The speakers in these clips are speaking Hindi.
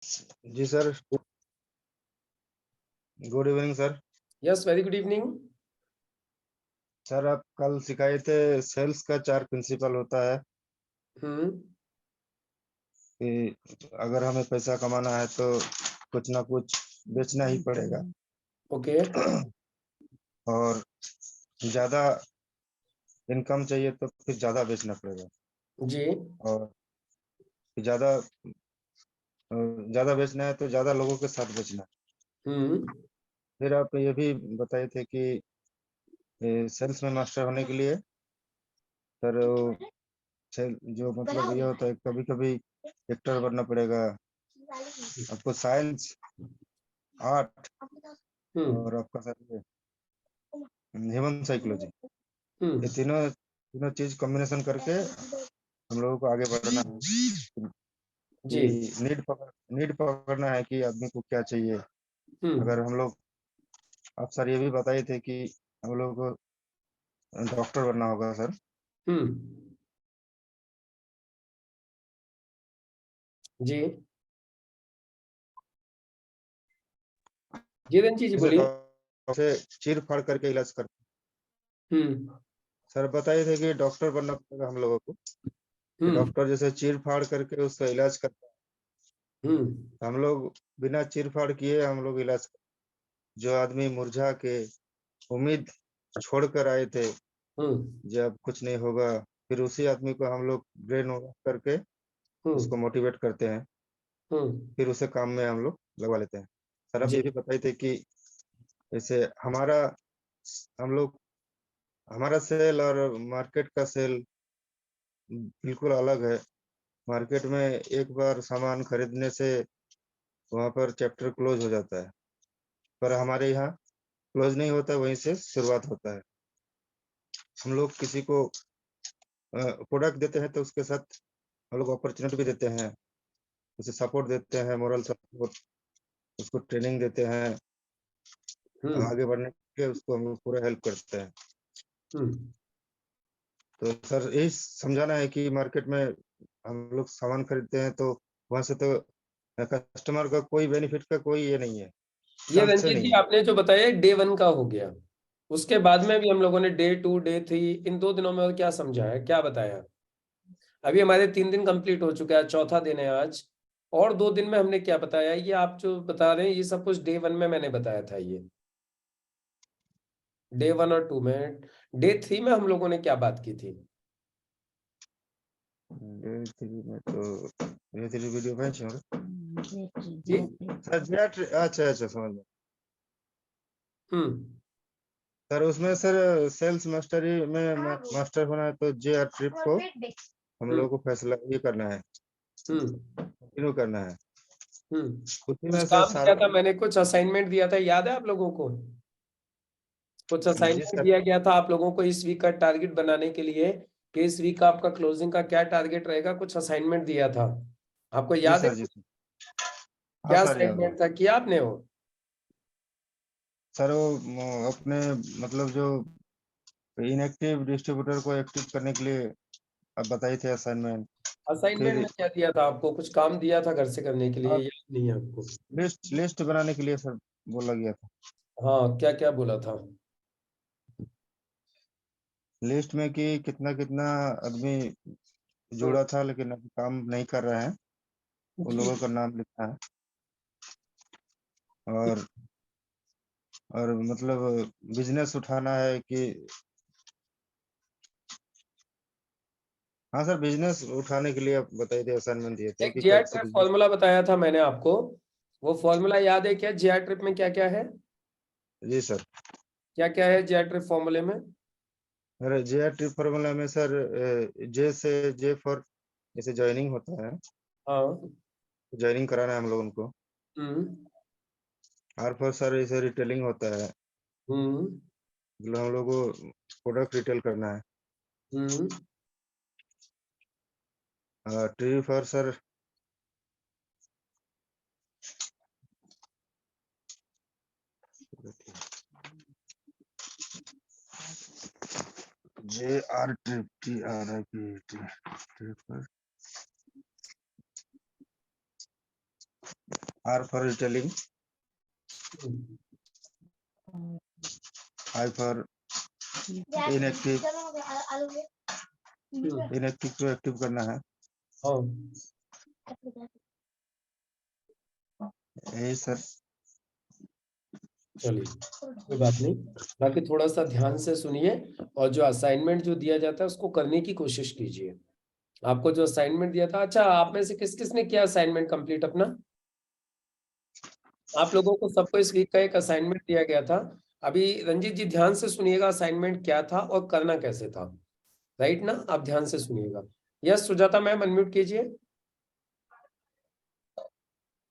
जी sir, good evening sir. Yes, very good evening. Sir आप कल सिखाए थे सेल्स का 4 प्रिंसिपल होता है कि अगर हमें पैसा कमाना है तो कुछ ना कुछ बेचना ही पड़ेगा ओके। और ज़्यादा इनकम चाहिए तो फिर ज़्यादा बेचना पड़ेगा जी। और ज़्यादा ज़्यादा बेचना है तो ज़्यादा लोगों के साथ बेचना है। फिर आप ये भी बताए थे कि सेल्स में मास्टर होने के लिए सर जो मतलब ये होता है कभी-कभी एक्टर बनना पड़ेगा, आपको साइंस, आर्ट और आपका सर ये ह्यूमन साइकोलॉजी ये तीनों चीज कॉम्बिनेशन करके हम लोगों को आगे बढ़ना है जी। कि नीड पकड़ना है कि आदमी को क्या चाहिए। अगर हम लोग आप सर ये भी बताए थे कि हम लोग को डॉक्टर बनना होगा सर। जी जी रंजी जी जैसे बोलिए। डॉक्टर से चीर फाड़ करके इलाज कर सर बताए थे कि डॉक्टर बनना पड़ेगा हम लोगों को कि डॉक्टर जैसे चीर फाड़ करके उसका इलाज करता है। हम लोग बिना चीर फाड़ किए हम लोग इलाज जो आदमी मुरझा के उम्मीद छोड़कर आए थे जब कुछ नहीं होगा फिर उसी आदमी को हम लोग ब्रेन वॉश करके उसको मोटिवेट करते हैं फिर उसे काम में हम लोग लगवा लेते हैं। सर आप जी ये भी बताए थे कि जैसे हम लोग हमारा सेल और मार्केट का सेल बिल्कुल अलग है। मार्केट में एक बार सामान खरीदने से वहाँ पर चैप्टर क्लोज हो जाता है, पर हमारे यहाँ क्लोज नहीं होता, वहीं से शुरुआत होता है। हम लोग किसी को प्रोडक्ट देते हैं तो उसके साथ हम लोग अपॉर्चुनिटी भी देते हैं, उसे सपोर्ट देते हैं, मोरल सपोर्ट, उसको ट्रेनिंग देते हैं, आगे बढ़ने के लिए उसको हम लोग पूरा हेल्प करते हैं। तो सर यही समझाना है कि मार्केट में हम लोग सामान खरीदते हैं तो वहां से तो कस्टमर का कोई बेनिफिट का कोई ये नहीं है, ये चांस रंजीत नहीं जी है। आपने जो बताया डे 1 का हो गया, उसके बाद में भी हम लोगों ने डे 2 डे 3 इन 2 दिनों में और क्या समझाया, क्या बताया? अभी हमारे 3 दिन कंप्लीट हो चुका है, चौथा दिन है आज। और 2 दिन में हमने क्या बताया? ये आप जो बता रहे हैं ये सब कुछ डे 1 में मैंने बताया था। ये डे 1 और 2 में, डे 3 में हम लोगों ने क्या बात की थी? डे 3 में तो डे 3 वीडियो बेंच है जी सर। अच्छा अच्छा समझ गया हम्म सर। उसमें सर सेल्स मास्टरी में मास्टर होना है तो जे आर ट्रिप को हम लोगों को फैसला ये करना है, कंटिन्यू करना है उसी कुछ में से काम दिया था मैंने, कुछ असाइनमेंट दिया था, याद है आप लोगों को? कुछ जी असाइनमेंट सर। दिया गया था आप लोगों को इस वीक का टारगेट बनाने के लिए कि इस वीक का आपका क्लोजिंग का क्या टारगेट रहेगा। कुछ असाइनमेंट दिया था, आपको जी याद है? सर। जी सर। हाँ क्या सर याद है असाइनमेंट था, किया आपने वो? सर। वो अपने मतलब जो इनएक्टिव डिस्ट्रीब्यूटर को एक्टिव करने के लिए आप बताए थे असाइनमेंट। असाइनमेंट फिर में क्या दिया था आपको? कुछ काम दिया था घर से करने के लिए, आप याद नहीं है आपको? लिस्ट बनाने के लिए सर बोला गया था। हाँ, क्या क्या बोला था? लिस्ट में कि कितना कितना आदमी जुड़ा था लेकिन अभी काम नहीं कर रहा है, उन लोगों का नाम लिखना है और मतलब बिजनेस उठाना है कि हाँ सर बिजनेस उठाने के लिए आप बताए थे, असाइनमेंट दिए थे एक कि जीआर कैसे ट्रिप बिजनेस। फॉर्मूला बताया था मैंने आपको, वो फॉर्मूला याद है क्या? जीआर ट्रिप में क्या क्या है? जी सर। क्या क्या है जीआर ट्रिप फॉर्मूले में? अरे जे ट्रिप फॉर्मूला में सर जे से जे फॉर जैसे ज्वाइनिंग होता है, हाँ। ज्वाइनिंग कराना है हम लोग उनको। हम्म आर फॉर सर जैसे रिटेलिंग होता है, हम्म मतलब हम लोग को प्रोडक्ट रिटेल करना है। Hmm T for sir J R trip T R I P T trip R for retailing, I for inactive, inactive को एक्टिव करना है। हाँ यही सर। चलिए कोई बात नहीं, बाकी थोड़ा सा ध्यान से सुनिए और जो असाइनमेंट जो दिया जाता है उसको करने की कोशिश कीजिए। आपको जो असाइनमेंट दिया था, अच्छा आप में से किस किस ने किया असाइनमेंट कंप्लीट अपना? आप लोगों को सबको इस वीक का एक असाइनमेंट दिया गया था। अभी रंजीत जी ध्यान से सुनिएगा असाइनमेंट क्या था और करना कैसे था, राइट ना? आप ध्यान से सुनिएगा। यस सुजाता मैम अनम्यूट कीजिए।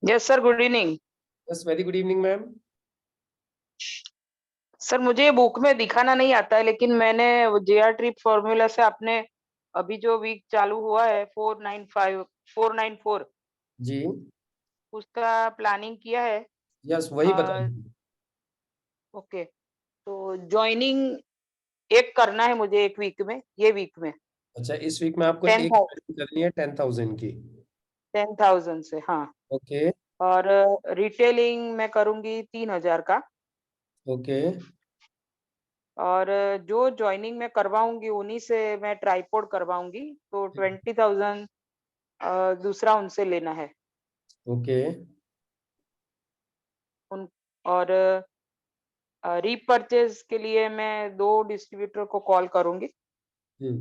Yes sir, good evening. Yes very good evening ma'am. Sir मुझे बुक में दिखाना नहीं आता है, लेकिन मैंने जेआर ट्रिप फॉर्मूला से अपने अभी जो वीक चालू हुआ है 494 जी उसका प्लानिंग किया है। यस वही अ, बताइए। ओके, तो ज्वाइनिंग एक करना है मुझे एक वीक में, ये वीक में अच्छा इस वीक में आपको 10,000 एक करनी है 10,000 की। 10,000 से, हाँ। ओके और रिटेलिंग मैं करूंगी 3,000 का। ओके और जो ज्वाइनिंग में करवाऊंगी उन्हीं से मैं ट्राइपॉड करवाऊंगी, तो 20,000 दूसरा उनसे लेना है। ओके उन और रीपरचेज के लिए मैं 2 डिस्ट्रीब्यूटर को कॉल करूंगी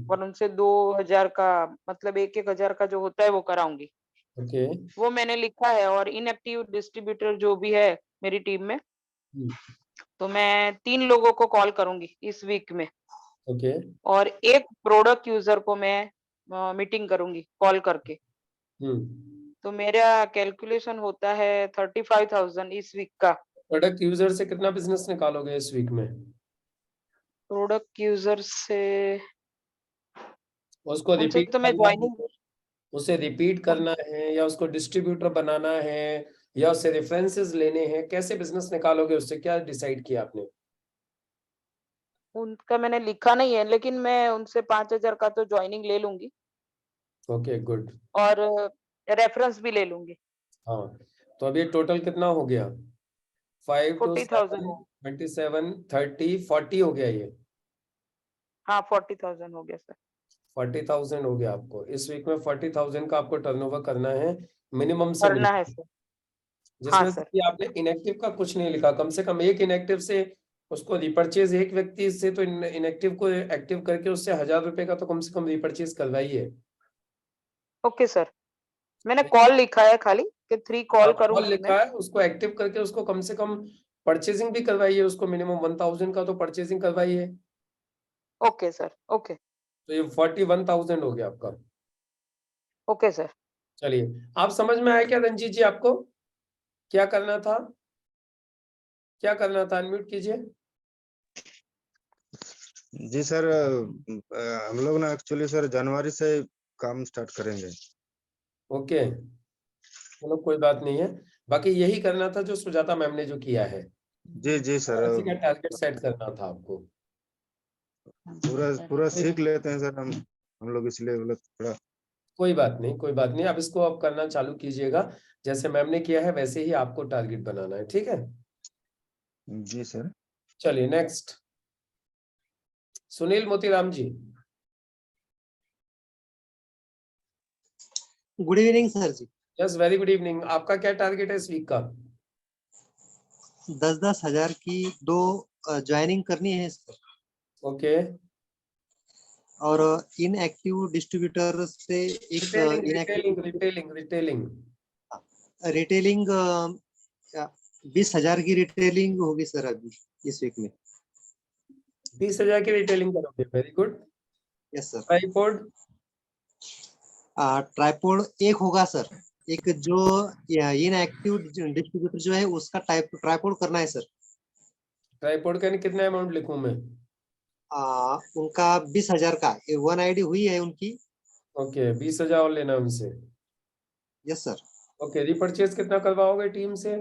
और उनसे 2,000 का, मतलब 1,000 का जो होता है वो कराऊंगी। ओके वो मैंने लिखा है। और इनएक्टिव डिस्ट्रीब्यूटर जो भी है मेरी टीम में, तो मैं 3 लोगों को कॉल करूंगी इस वीक में। ओके और एक प्रोडक्ट यूजर को मैं मीटिंग करूंगी कॉल करके। तो मेरा कैलकुलेशन होता है 35,000 इस वीक का। प्रोडक्ट यूजर से कितना बिजनेस निकालोगे इस वीक में? प्रोडक्ट यूजर से उसको उनसे रिपीट तो मैं करना है, ज्वाइनिंग उसे रिपीट करना है या उसको डिस्ट्रीब्यूटर बनाना है या उससे रेफरेंसेस लेने हैं? कैसे बिजनेस निकालोगे उससे, क्या डिसाइड किया आपने? उनका मैंने लिखा नहीं है, लेकिन मैं उनसे 5,000 का तो ज्वाइनिंग ले लूंगी ओके गुड। और रेफरेंस भी ले लूंगी। हाँ तो अभी टोटल कितना हो गया? 5 to 40,000 7 हो 27 30 40 हो गया ये। हाँ, 40,000 हो गया सर। 40,000 हो गया आपको इस वीक में। 40,000 का आपको टर्नओवर करना है मिनिमम से करना है मिनिमम, सर। हाँ जिसमें से सर। कि आपने इनएक्टिव का कुछ नहीं लिखा। कम से कम एक इनएक्टिव से उसको रिपर्चेज, एक व्यक्ति से तो इनएक्टिव को एक्टिव करके उससे 1,000 रुपए का तो कम से कम रिपर्चेज करवाइए। ओके सर, मैंने कॉल लिखा है खाली कि 3 कॉल आप कॉल करूंगी मैं। लिखा है, उसको एक्टिव करके उसको कम से कम परचेजिंग भी करवाइए, उसको मिनिमम 1,000 का तो परचेजिंग करवाइए। Okay sir. ओके। तो ये 41,000 हो गया आपका। Okay sir. चलिए आप समझ में आया क्या रंजीत जी आपको क्या करना था? क्या करना था? अनम्यूट कीजिए। जी सर, हम लोग ना एक्चुअली सर जनवरी से काम स्टार्ट करेंगे। ओके चलो कोई बात नहीं है, बाकी यही करना था जो सुजाता मैम ने जो किया है। जी जी सर, इसी का टारगेट सेट करना था आपको। पूरा पूरा सीख लेते हैं सर हम लोग, इसलिए बोले थोड़ा। कोई बात नहीं, कोई बात नहीं, अब इसको आप करना चालू कीजिएगा। जैसे मैम ने किया है वैसे ही आपको टारगेट बनाना है, ठीक है? जी सर। चलिए next Sunil Motiram ji. Good evening sir जी। Yes very good evening. आपका क्या टारगेट है इस वीक का? 10-10 हजार की 2 ज्वाइनिंग करनी है सर। ओके और इनएक्टिव डिस्ट्रीब्यूटर से एक retailing inactive retailing retailing retailing retailing 20,000 की रिटेलिंग होगी सर अभी इस वीक में। 20,000 की रिटेलिंग करोगे, very good. Yes sir. Tripod tripod एक होगा सर। एक जो इनएक्टिव डिस्ट्रीब्यूटर जो है उसका ट्राइपॉड करना है सर। ट्राइपॉड का कितना अमाउंट लिखूं मैं? उनका 20,000 का 1 आईडी हुई है उनकी। ओके 20,000 और लेना उनसे। Yes sir. ओके रिपर्चेज कितना करवाओगे टीम से?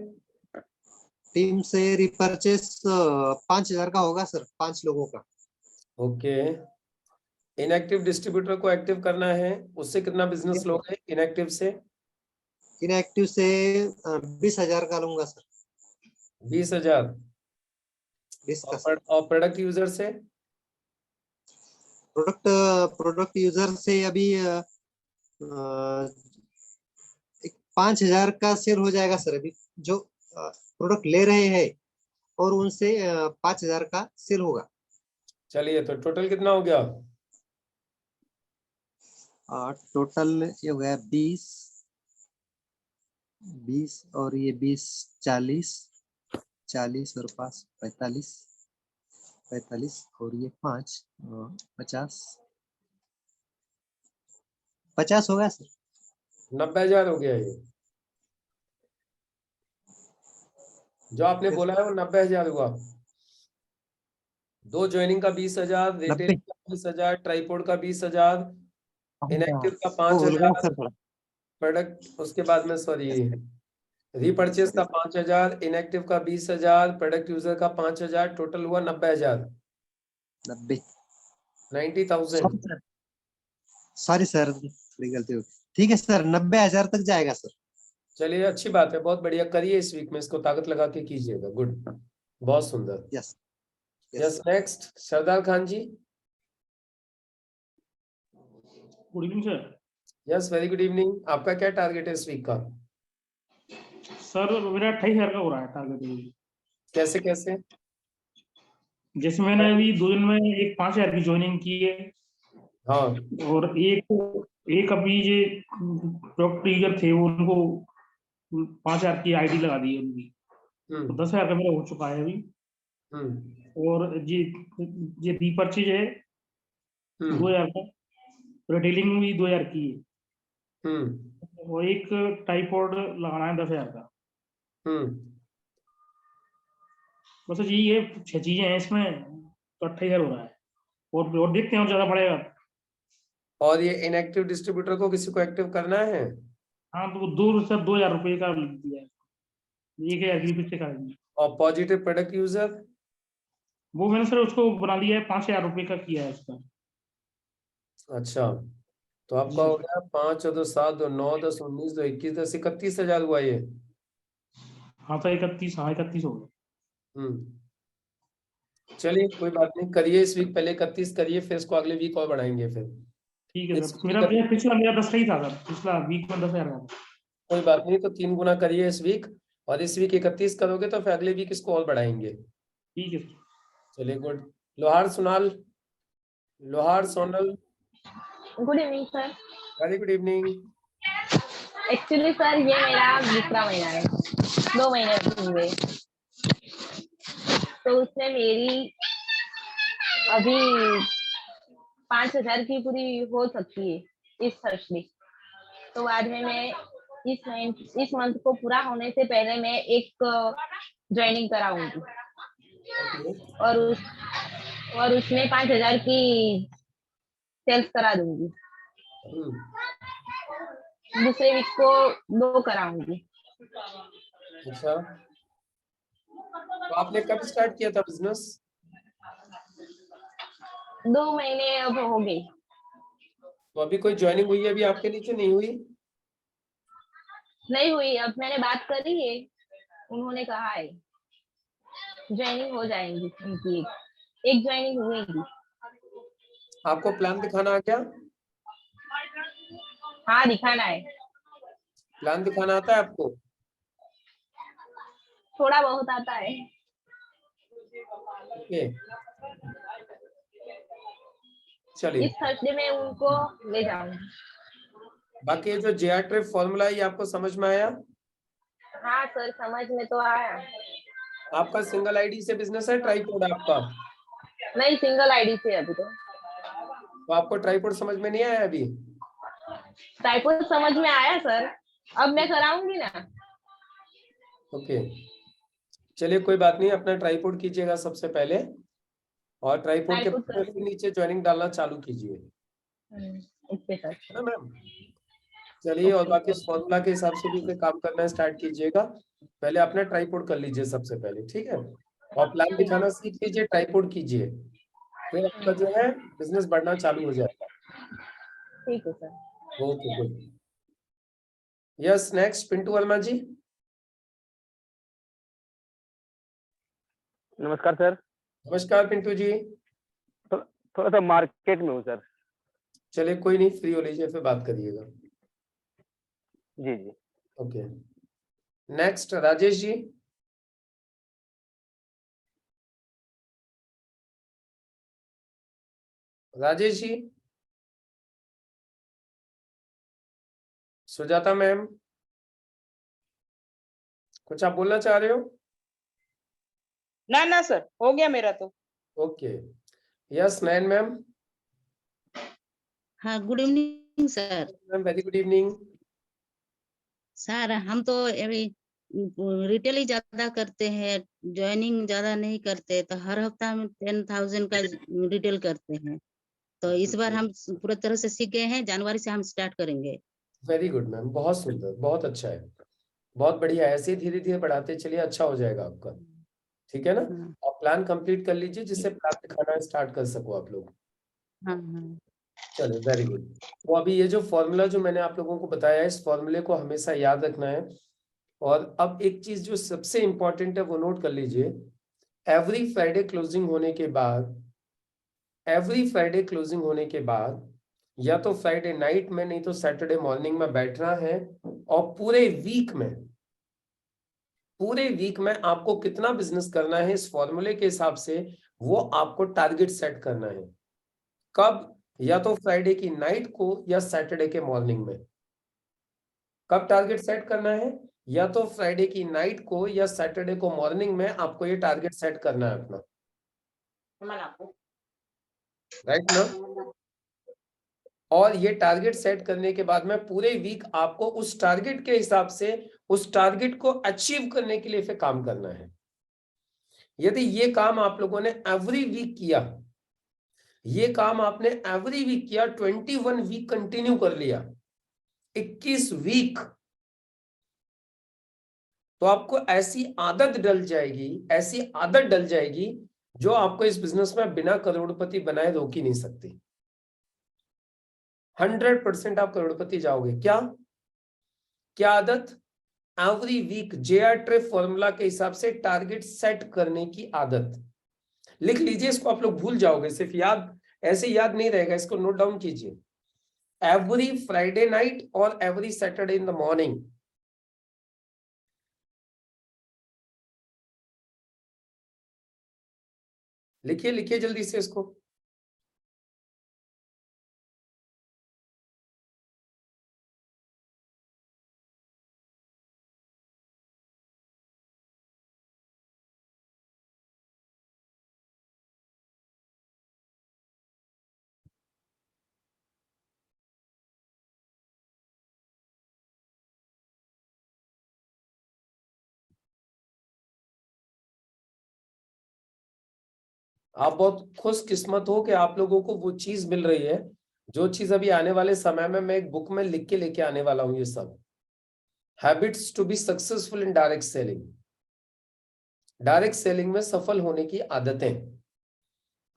टीम से रिपर्चेस 5,000 का होगा सर, 5 लोगों का। ओके इनएक्टिव डिस्ट्रीब्यूटर को एक्टिव करना है, उससे कितना बिजनेस Yes, sir. लोगे इनएक्टिव से? इनएक्टिव से 20,000 का लूंगा सर। 20,000 20 का सर। और प्रोडक्ट यूजर से प्रोडक्ट यूजर से अभी 5,000 का सेल हो जाएगा सर। अभी जो प्रोडक्ट ले रहे हैं और उनसे 5,000 का सेल होगा। चलिए, तो टोटल कितना हो गया? टोटल ये हो गया 20 और ये 20 40 और 5 45 और ये 5 50 हो गया सर। 90,000 हो गया ये जो आपने बोला है, वो 90,000 हुआ। 2 ज्वाइनिंग का 20,000, रिटेल का 20,000, ट्राइपॉड का 20,000, इनएक्टिव का 5,000, प्रोडक्ट उसके बाद में सॉरी रीपर्चेस का 5,000, इनएक्टिव का 20,000, प्रोडक्ट यूजर का 5,000, टोटल हुआ 90,000। 90,000। सॉरी सर, थोड़ी गलती हो गई। ठीक है सर, 90,000 तक जाएगा सर। चलिए, अच्छी बात है, बहुत बढ़िया। करिए इस वीक में, इसको ताकत लगा के कीजिएगा। गुड, बहुत सुंदर। Yes yes, next Sardar Khan ji. Good evening sir. Yes, very good evening. आपका क्या टारगेट है इस वीक का? सर मेरा 28,000 का हो रहा है टारगेट। कैसे कैसे? जैसे मैंने अभी 2 दिन में एक 5,000 की ज्वाइनिंग की है। हाँ, और एक अभी ये प्रोडक्ट यूजर थे, वो उनको 5,000 की आईडी लगा दी है उनकी, तो 10,000 का मेरा हो चुका है अभी। और ये रीपर्चेज है 2,000 का, रिटेलिंग भी 2,000 की है, और एक ट्राइपॉड लगाना है 10,000 का। बस यही है, 6 चीजें हैं इसमें, तो 28,000 हो रहा है। और देखते हैं और ज्यादा बढ़ेगा। और ये इनएक्टिव डिस्ट्रीब्यूटर को किसी को एक्टिव करना है? हाँ, तो वो 2,000 रुपये का दिया है, 1,000 की पिछले का। और पॉजिटिव प्रोडक्ट यूजर वो मैंने सर उसको बना दिया है, 5,000 रुपये का किया है उसका। अच्छा, तो आपका हो गया 5 और 2 7 2 9 10 19 2 21 10 31,000 हुआ ये। हाँ तो 31, हाँ 31 हो गया। चलिए, कोई बात नहीं, करिए इस वीक पहले 31 करिए, फिर इसको अगले वीक और बढ़ाएंगे फिर। ठीक है सर। मेरा पिछला 10 का ही था सर, पिछला वीक में 10,000 का। कोई बात नहीं, तो 3 गुना करिए इस वीक, और इस वीक 31 करोगे तो फिर अगले वीक इसको और बढ़ाएंगे। ठीक है सर। चलिए, गुड। लोहार Sonal. Good evening sir. Very good evening. Actually sir ये मेरा दूसरा महीना है, 2 महीने हुए, तो उसमें मेरी अभी 5,000 की पूरी हो सकती है इस थर्सडे। तो बाद में मैं इस मंथ को पूरा होने से पहले मैं एक ज्वाइनिंग कराऊंगी, और उसमें 5,000 की सेल्स करा दूंगी। दूसरे वीक को 2 कराऊंगी। अच्छा, तो आपने कब स्टार्ट किया था बिजनेस? 2 महीने अब हो गई। तो अभी कोई ज्वाइनिंग हुई है अभी आपके नीचे? नहीं हुई? नहीं हुई। अब मैंने बात करी है, उन्होंने कहा है ज्वाइनिंग हो जाएंगी उनकी, एक ज्वाइनिंग हुएगी। आपको प्लान दिखाना आ गया? हाँ, दिखाना है। प्लान दिखाना आता है आपको? थोड़ा बहुत आता है। ओके, चलिए। इस थर्सडे में उनको ले जाऊंगी। बाकी ये जो जेआर ट्रिप फॉर्मूला है, ये आपको समझ में आया? हाँ सर, समझ में तो आया। आपका सिंगल आईडी से बिजनेस है, ट्राइपॉड आपका? नहीं, सिंगल आईडी से अभी तो आपको ट्राइपॉड समझ में नहीं आया अभी? ट्राइपॉड समझ में आया सर, अब मैं कराऊंगी ना। ओके, चलिए, कोई बात नहीं, अपना ट्राइपॉड कीजिएगा सबसे पहले, और ट्राइपॉड के बाद फिर नीचे ज्वाइनिंग डालना चालू कीजिए, है ना मैम? चलिए, और बाकी इस फॉर्मूला के हिसाब से भी फिर काम करना स्टार्ट कीजिएगा। पहले अपना ट्राइपॉड कर लीजिए सबसे पहले, ठीक है? और प्लान दिखाना सीख लीजिए, ट्राइपॉड कीजिए, फिर आपका जो है बिजनेस बढ़ना चालू हो जाएगा। ठीक है sir. Okay, good. Yes, next Pintu Verma ji. नमस्कार सर। नमस्कार पिंटू जी। थोड़ा सा मार्केट में हूँ सर। चलिए कोई नहीं, फ्री हो लीजिए फिर बात करिएगा। जी जी। Okay, next Rajesh ji. Rajesh ji, Sujata ma'am, कुछ आप बोलना चाह रहे हो? ना सर, हो गया मेरा तो। ओके, यस नयन मैम। हाँ, good evening sir. Ma'am very good evening. Sir हम तो अभी रिटेल ही ज्यादा करते हैं, ज्वाइनिंग ज्यादा नहीं करते, तो हर हफ्ता में 10,000 का रिटेल करते हैं। तो इस बार हम पूरी तरह से सीख गए हैं, जनवरी से हम स्टार्ट करेंगे। वेरी गुड मैम, बहुत सुंदर, बहुत अच्छा है, बहुत बढ़िया। ऐसे धीरे धीरे बढ़ाते चलिए, अच्छा हो जाएगा आपका। ठीक है ना? आप प्लान कंप्लीट कर लीजिए जिससे प्लान दिखाना स्टार्ट कर सको आप लोग। हाँ हाँ। चलो वेरी गुड। तो अभी ये जो फॉर्मूला जो मैंने आप लोगों को बताया है, इस फॉर्मूले को हमेशा याद रखना है। और अब एक चीज जो सबसे इंपॉर्टेंट है वो नोट कर लीजिए। एवरी फ्राइडे क्लोजिंग होने के बाद, एवरी फ्राइडे क्लोजिंग होने के बाद या तो फ्राइडे नाइट में नहीं तो सैटरडे मॉर्निंग में बैठना है और पूरे वीक में आपको कितना बिजनेस करना है इस फॉर्मूले के हिसाब से वो आपको टारगेट सेट करना है। कब? या तो फ्राइडे की नाइट को या सैटरडे के मॉर्निंग में। कब टारगेट सेट करना है? या तो फ्राइडे की नाइट को या सैटरडे को मॉर्निंग में आपको ये टारगेट सेट करना है अपना, राइट ना? और ये टारगेट सेट करने के बाद में पूरे वीक आपको उस टारगेट के हिसाब से उस टारगेट को अचीव करने के लिए फिर काम करना है। यदि ये काम आप लोगों ने एवरी वीक किया, ये काम आपने एवरी वीक किया, 21 वीक कंटिन्यू कर लिया, 21 वीक, तो आपको ऐसी आदत डल जाएगी जो आपको इस बिजनेस में बिना करोड़पति बनाए रोक ही नहीं सकती। 100% आप करोड़पति जाओगे। क्या आदत? Every week JR trip formula के हिसाब से टारगेट सेट करने की आदत। लिख लीजिए इसको, आप लोग भूल जाओगे, सिर्फ याद ऐसे याद नहीं रहेगा, इसको नोट डाउन कीजिए। एवरी फ्राइडे नाइट और every Saturday in the morning. लिखिए जल्दी से इसको। आप बहुत खुशकिस्मत हो कि आप लोगों को वो चीज मिल रही है जो चीज अभी आने वाले समय में मैं एक बुक में लिख के लेके आने वाला हूं। ये सब habits to be successful in direct selling. Direct selling में सफल होने की आदतें।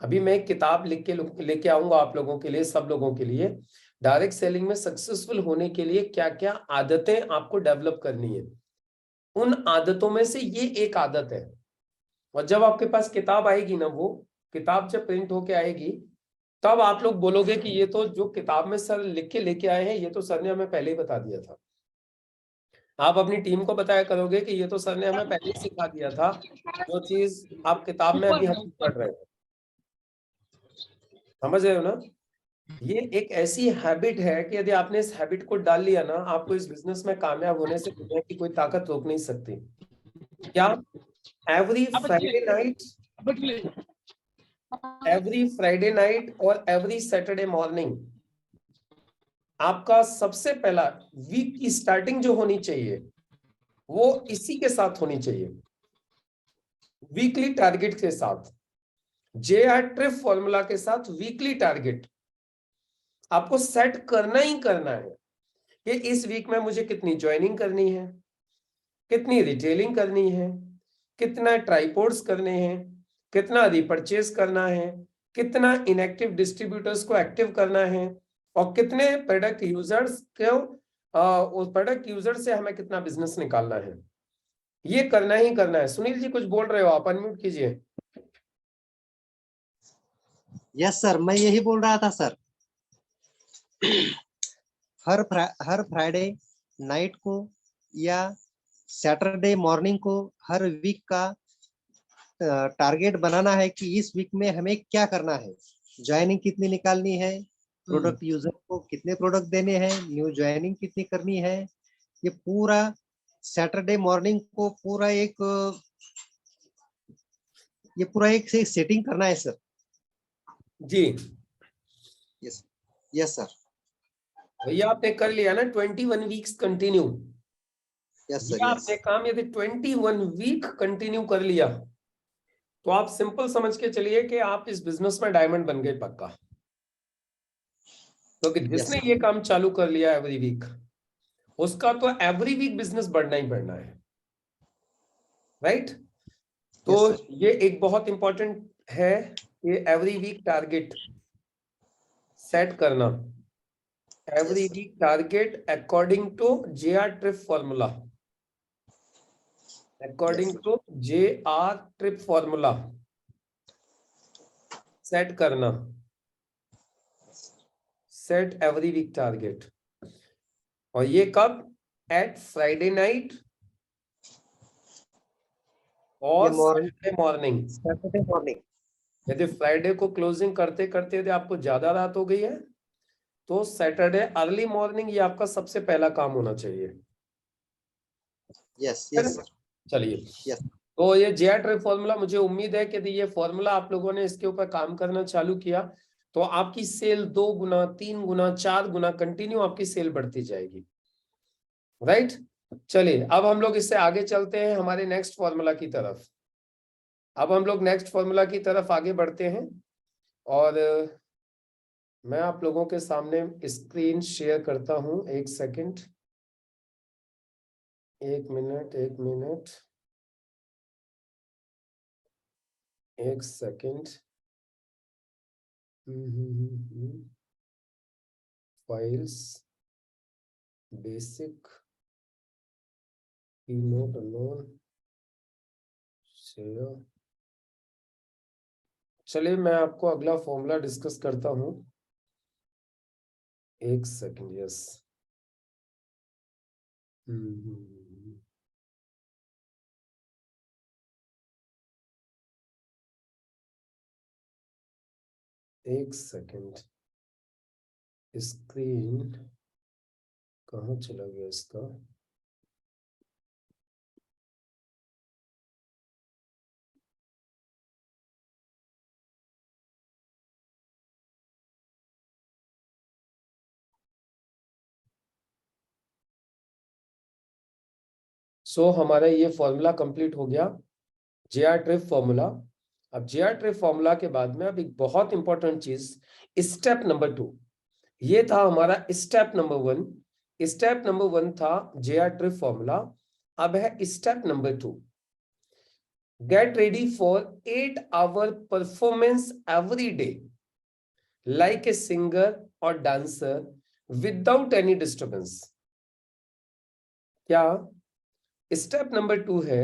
अभी मैं एक किताब लिख के लेके आऊंगा आप लोगों के लिए, सब लोगों के लिए। डायरेक्ट सेलिंग में सक्सेसफुल होने के लिए क्या क्या आदतें आपको डेवलप करनी है, उन आदतों में से ये एक आदत है। और जब आपके पास किताब आएगी ना, वो किताब जब प्रिंट होके आएगी तब आप लोग बोलोगे कि ये तो जो किताब में सर लिख के लेके आए हैं ये तो सर ने हमें पहले ही बता दिया था। आप अपनी टीम को बताया करोगे कि ये तो सर ने हमें पहले ही सिखा दिया था, जो चीज आप किताब में अभी हम पढ़ रहे हैं। समझ रहे हो ना? ये एक ऐसी हैबिट है कि यदि आपने इस हैबिट को डाल लिया ना, आपको इस बिजनेस में कामयाब होने से दुनिया की कोई ताकत रोक नहीं सकती। क्या? एवरी फ्राइडे नाइट और एवरी सैटरडे मॉर्निंग आपका सबसे पहला वीक की स्टार्टिंग जो होनी चाहिए वो इसी के साथ होनी चाहिए, वीकली टारगेट के साथ, JR ट्रिप फॉर्मूला के साथ वीकली टारगेट आपको सेट करना ही करना है कि इस वीक में मुझे कितनी ज्वाइनिंग करनी है, कितनी रिटेलिंग करनी है, कितना ट्राइपोर्ट्स करने हैं, कितना रिपर्चेस करना है, कितना इनएक्टिव डिस्ट्रीब्यूटर्स को एक्टिव करना है और कितने प्रोडक्ट यूजर्स को उस प्रोडक्ट यूजर से हमें कितना बिजनेस निकालना है, ये करना ही करना है। सुनील जी कुछ बोल रहे हो आप, अनम्यूट कीजिए। यस सर, मैं यही बोल रहा था सर। हर फ्राइडे नाइट को या सैटरडे मॉर्निंग को हर वीक का टारगेट बनाना है कि इस वीक में हमें क्या करना है, ज्वाइनिंग कितनी निकालनी है, प्रोडक्ट यूजर को कितने प्रोडक्ट देने हैं, न्यू ज्वाइनिंग कितनी करनी है। ये पूरा सैटरडे मॉर्निंग को पूरा एक सेटिंग करना है सर। जी यस सर। भैया आपने कर लिया ना 21 वीक्स कंटिन्यू। यस ये सर। आपने काम यदि 21 वीक कंटिन्यू कर लिया तो आप सिंपल समझ के चलिए कि आप इस बिजनेस में डायमंड बन गए पक्का। क्योंकि जिसने ये काम चालू कर लिया एवरी वीक, उसका तो एवरी वीक बिजनेस बढ़ना ही बढ़ना है, राइट? तो ये एक बहुत इंपॉर्टेंट है कि एवरी वीक टारगेट सेट करना। Every week target according to JR trip formula, according to JR trip formula set करना, सेट एवरी वीक टारगेट। और ये कब? एट फ्राइडे नाइट और सैटरडे मॉर्निंग। यदि फ्राइडे को क्लोजिंग करते करते यदि आपको ज्यादा रात हो गई है तो सैटरडे अर्ली मॉर्निंग ये आपका सबसे पहला काम होना चाहिए। Yes sir. चलिए तो ये JR ट्रिप फॉर्मूला, मुझे उम्मीद है कि ये फॉर्मूला आप लोगों ने इसके ऊपर काम करना चालू किया तो आपकी सेल 2 गुना 3 गुना 4 गुना कंटिन्यू आपकी सेल बढ़ती जाएगी, राइट? चलिए अब हम लोग इससे आगे चलते हैं हमारे नेक्स्ट फॉर्मूला की तरफ। अब हम लोग नेक्स्ट फॉर्मूला की तरफ आगे बढ़ते हैं और मैं आप लोगों के सामने स्क्रीन शेयर करता हूं। एक सेकंड, एक मिनट, एक second. Files, basic, keynote alone, share. चलिए मैं आपको अगला फॉर्मूला डिस्कस करता हूं। एक सेकंड, यस। एक सेकंड, स्क्रीन कहाँ चला गया इसका? हमारा ये फॉर्मूला कंप्लीट हो गया, JR ट्रिप फॉर्मूला। अब JR ट्रिप फॉर्मूला के बाद में अब एक बहुत इंपॉर्टेंट चीज, स्टेप नंबर 2। ये था हमारा स्टेप नंबर 1। स्टेप नंबर 1 था JR ट्रिप फॉर्मूला। अब है step number 2। Get ready for 8 hour performance every day like a singer और डांसर विदाउट एनी डिस्टर्बेंस। क्या स्टेप नंबर 2 है,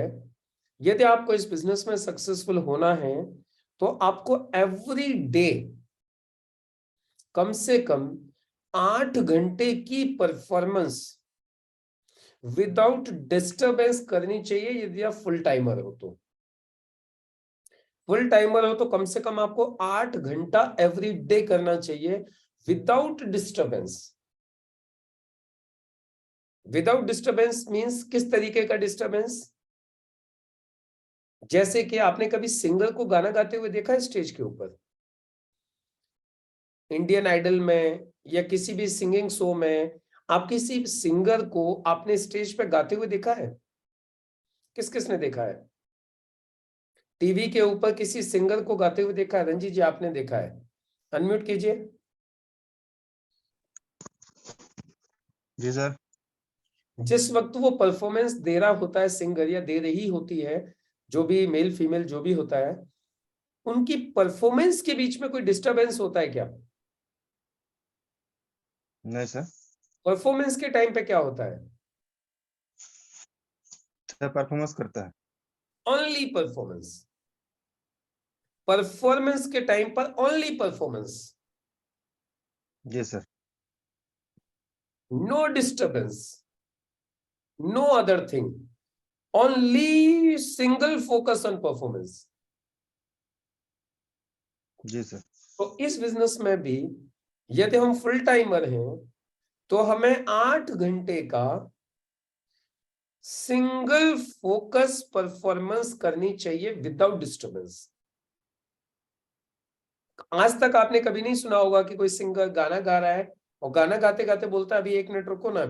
यदि आपको इस बिजनेस में सक्सेसफुल होना है तो आपको एवरी डे कम से कम 8 घंटे की परफॉर्मेंस विदाउट डिस्टरबेंस करनी चाहिए। यदि आप फुल टाइमर हो तो, फुल टाइमर हो तो कम से कम आपको 8 घंटा एवरी डे करना चाहिए without disturbance. Without disturbance means किस तरीके का डिस्टरबेंस? जैसे कि आपने कभी सिंगर को गाना गाते हुए देखा है स्टेज के ऊपर, इंडियन आइडल में या किसी भी सिंगिंग शो में? आप किसी सिंगर को आपने स्टेज पे गाते हुए देखा है? किस किसने देखा है? टीवी के ऊपर किसी सिंगर को गाते हुए देखा है? रंजीत जी आपने देखा है, अनम्यूट कीजिए। जी सर। जिस वक्त वो परफॉर्मेंस दे रहा होता है सिंगर या दे रही होती है, जो भी मेल फीमेल जो भी होता है, उनकी परफॉर्मेंस के बीच में कोई डिस्टरबेंस होता है क्या? नहीं सर। परफॉर्मेंस के टाइम पे क्या होता है? परफॉर्मेंस करता है। Only performance. परफॉर्मेंस के टाइम पर ओनली परफॉर्मेंस। जी sir. No disturbance, no other thing, only single focus on performance. जी सर। तो इस बिजनेस में भी यदि हम फुल टाइमर हैं तो हमें 8 घंटे का सिंगल फोकस परफॉर्मेंस करनी चाहिए विदाउट डिस्टर्बेंस। आज तक आपने कभी नहीं सुना होगा कि कोई सिंगर गाना गा रहा है और गाना गाते गाते बोलता है अभी 1 मिनट रुको ना,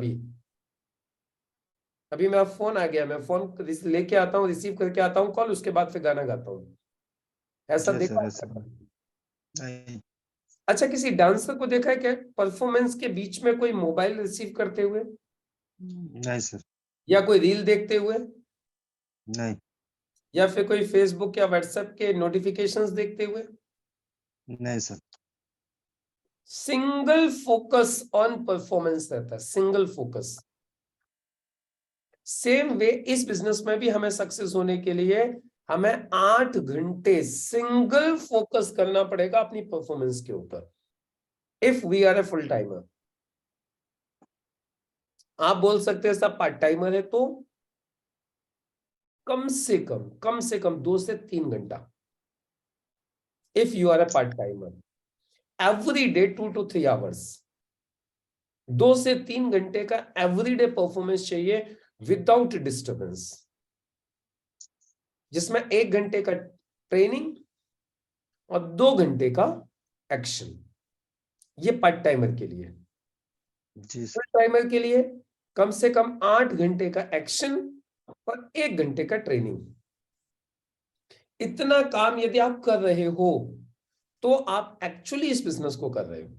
अभी मेरा फोन आ गया, मैं फोन लेके आता हूँ, रिसीव करके आता हूँ कॉल, उसके बाद फिर गाना गाता हूँ। ऐसा जी देखा सर, है? नहीं। अच्छा, किसी डांसर को देखा है क्या परफॉर्मेंस के बीच में कोई मोबाइल रिसीव करते हुए, नहीं सर। या कोई रील देखते हुए, नहीं। या फिर कोई फेसबुक या व्हाट्सएप के नोटिफिकेशंस देखते हुए? नहीं sir. Single focus on performance रहता है, सिंगल फोकस। सेम वे इस बिजनेस में भी हमें सक्सेस होने के लिए हमें 8 घंटे सिंगल फोकस करना पड़ेगा अपनी परफॉर्मेंस के ऊपर, if we are a full timer. आप बोल सकते हैं सब पार्ट टाइमर है, तो कम से कम 2 से 3 घंटा, if you are a part timer, every day 2 to 3 hours, 2 से 3 घंटे का एवरीडे परफॉर्मेंस चाहिए विदाउट डिस्टर्बेंस, जिसमें 1 घंटे का ट्रेनिंग और 2 घंटे का एक्शन। ये पार्ट टाइमर के लिए। जी फुल सर। टाइमर के लिए कम से कम 8 घंटे का एक्शन और 1 घंटे का ट्रेनिंग। इतना काम यदि आप कर रहे हो तो आप एक्चुअली इस बिजनेस को कर रहे हो।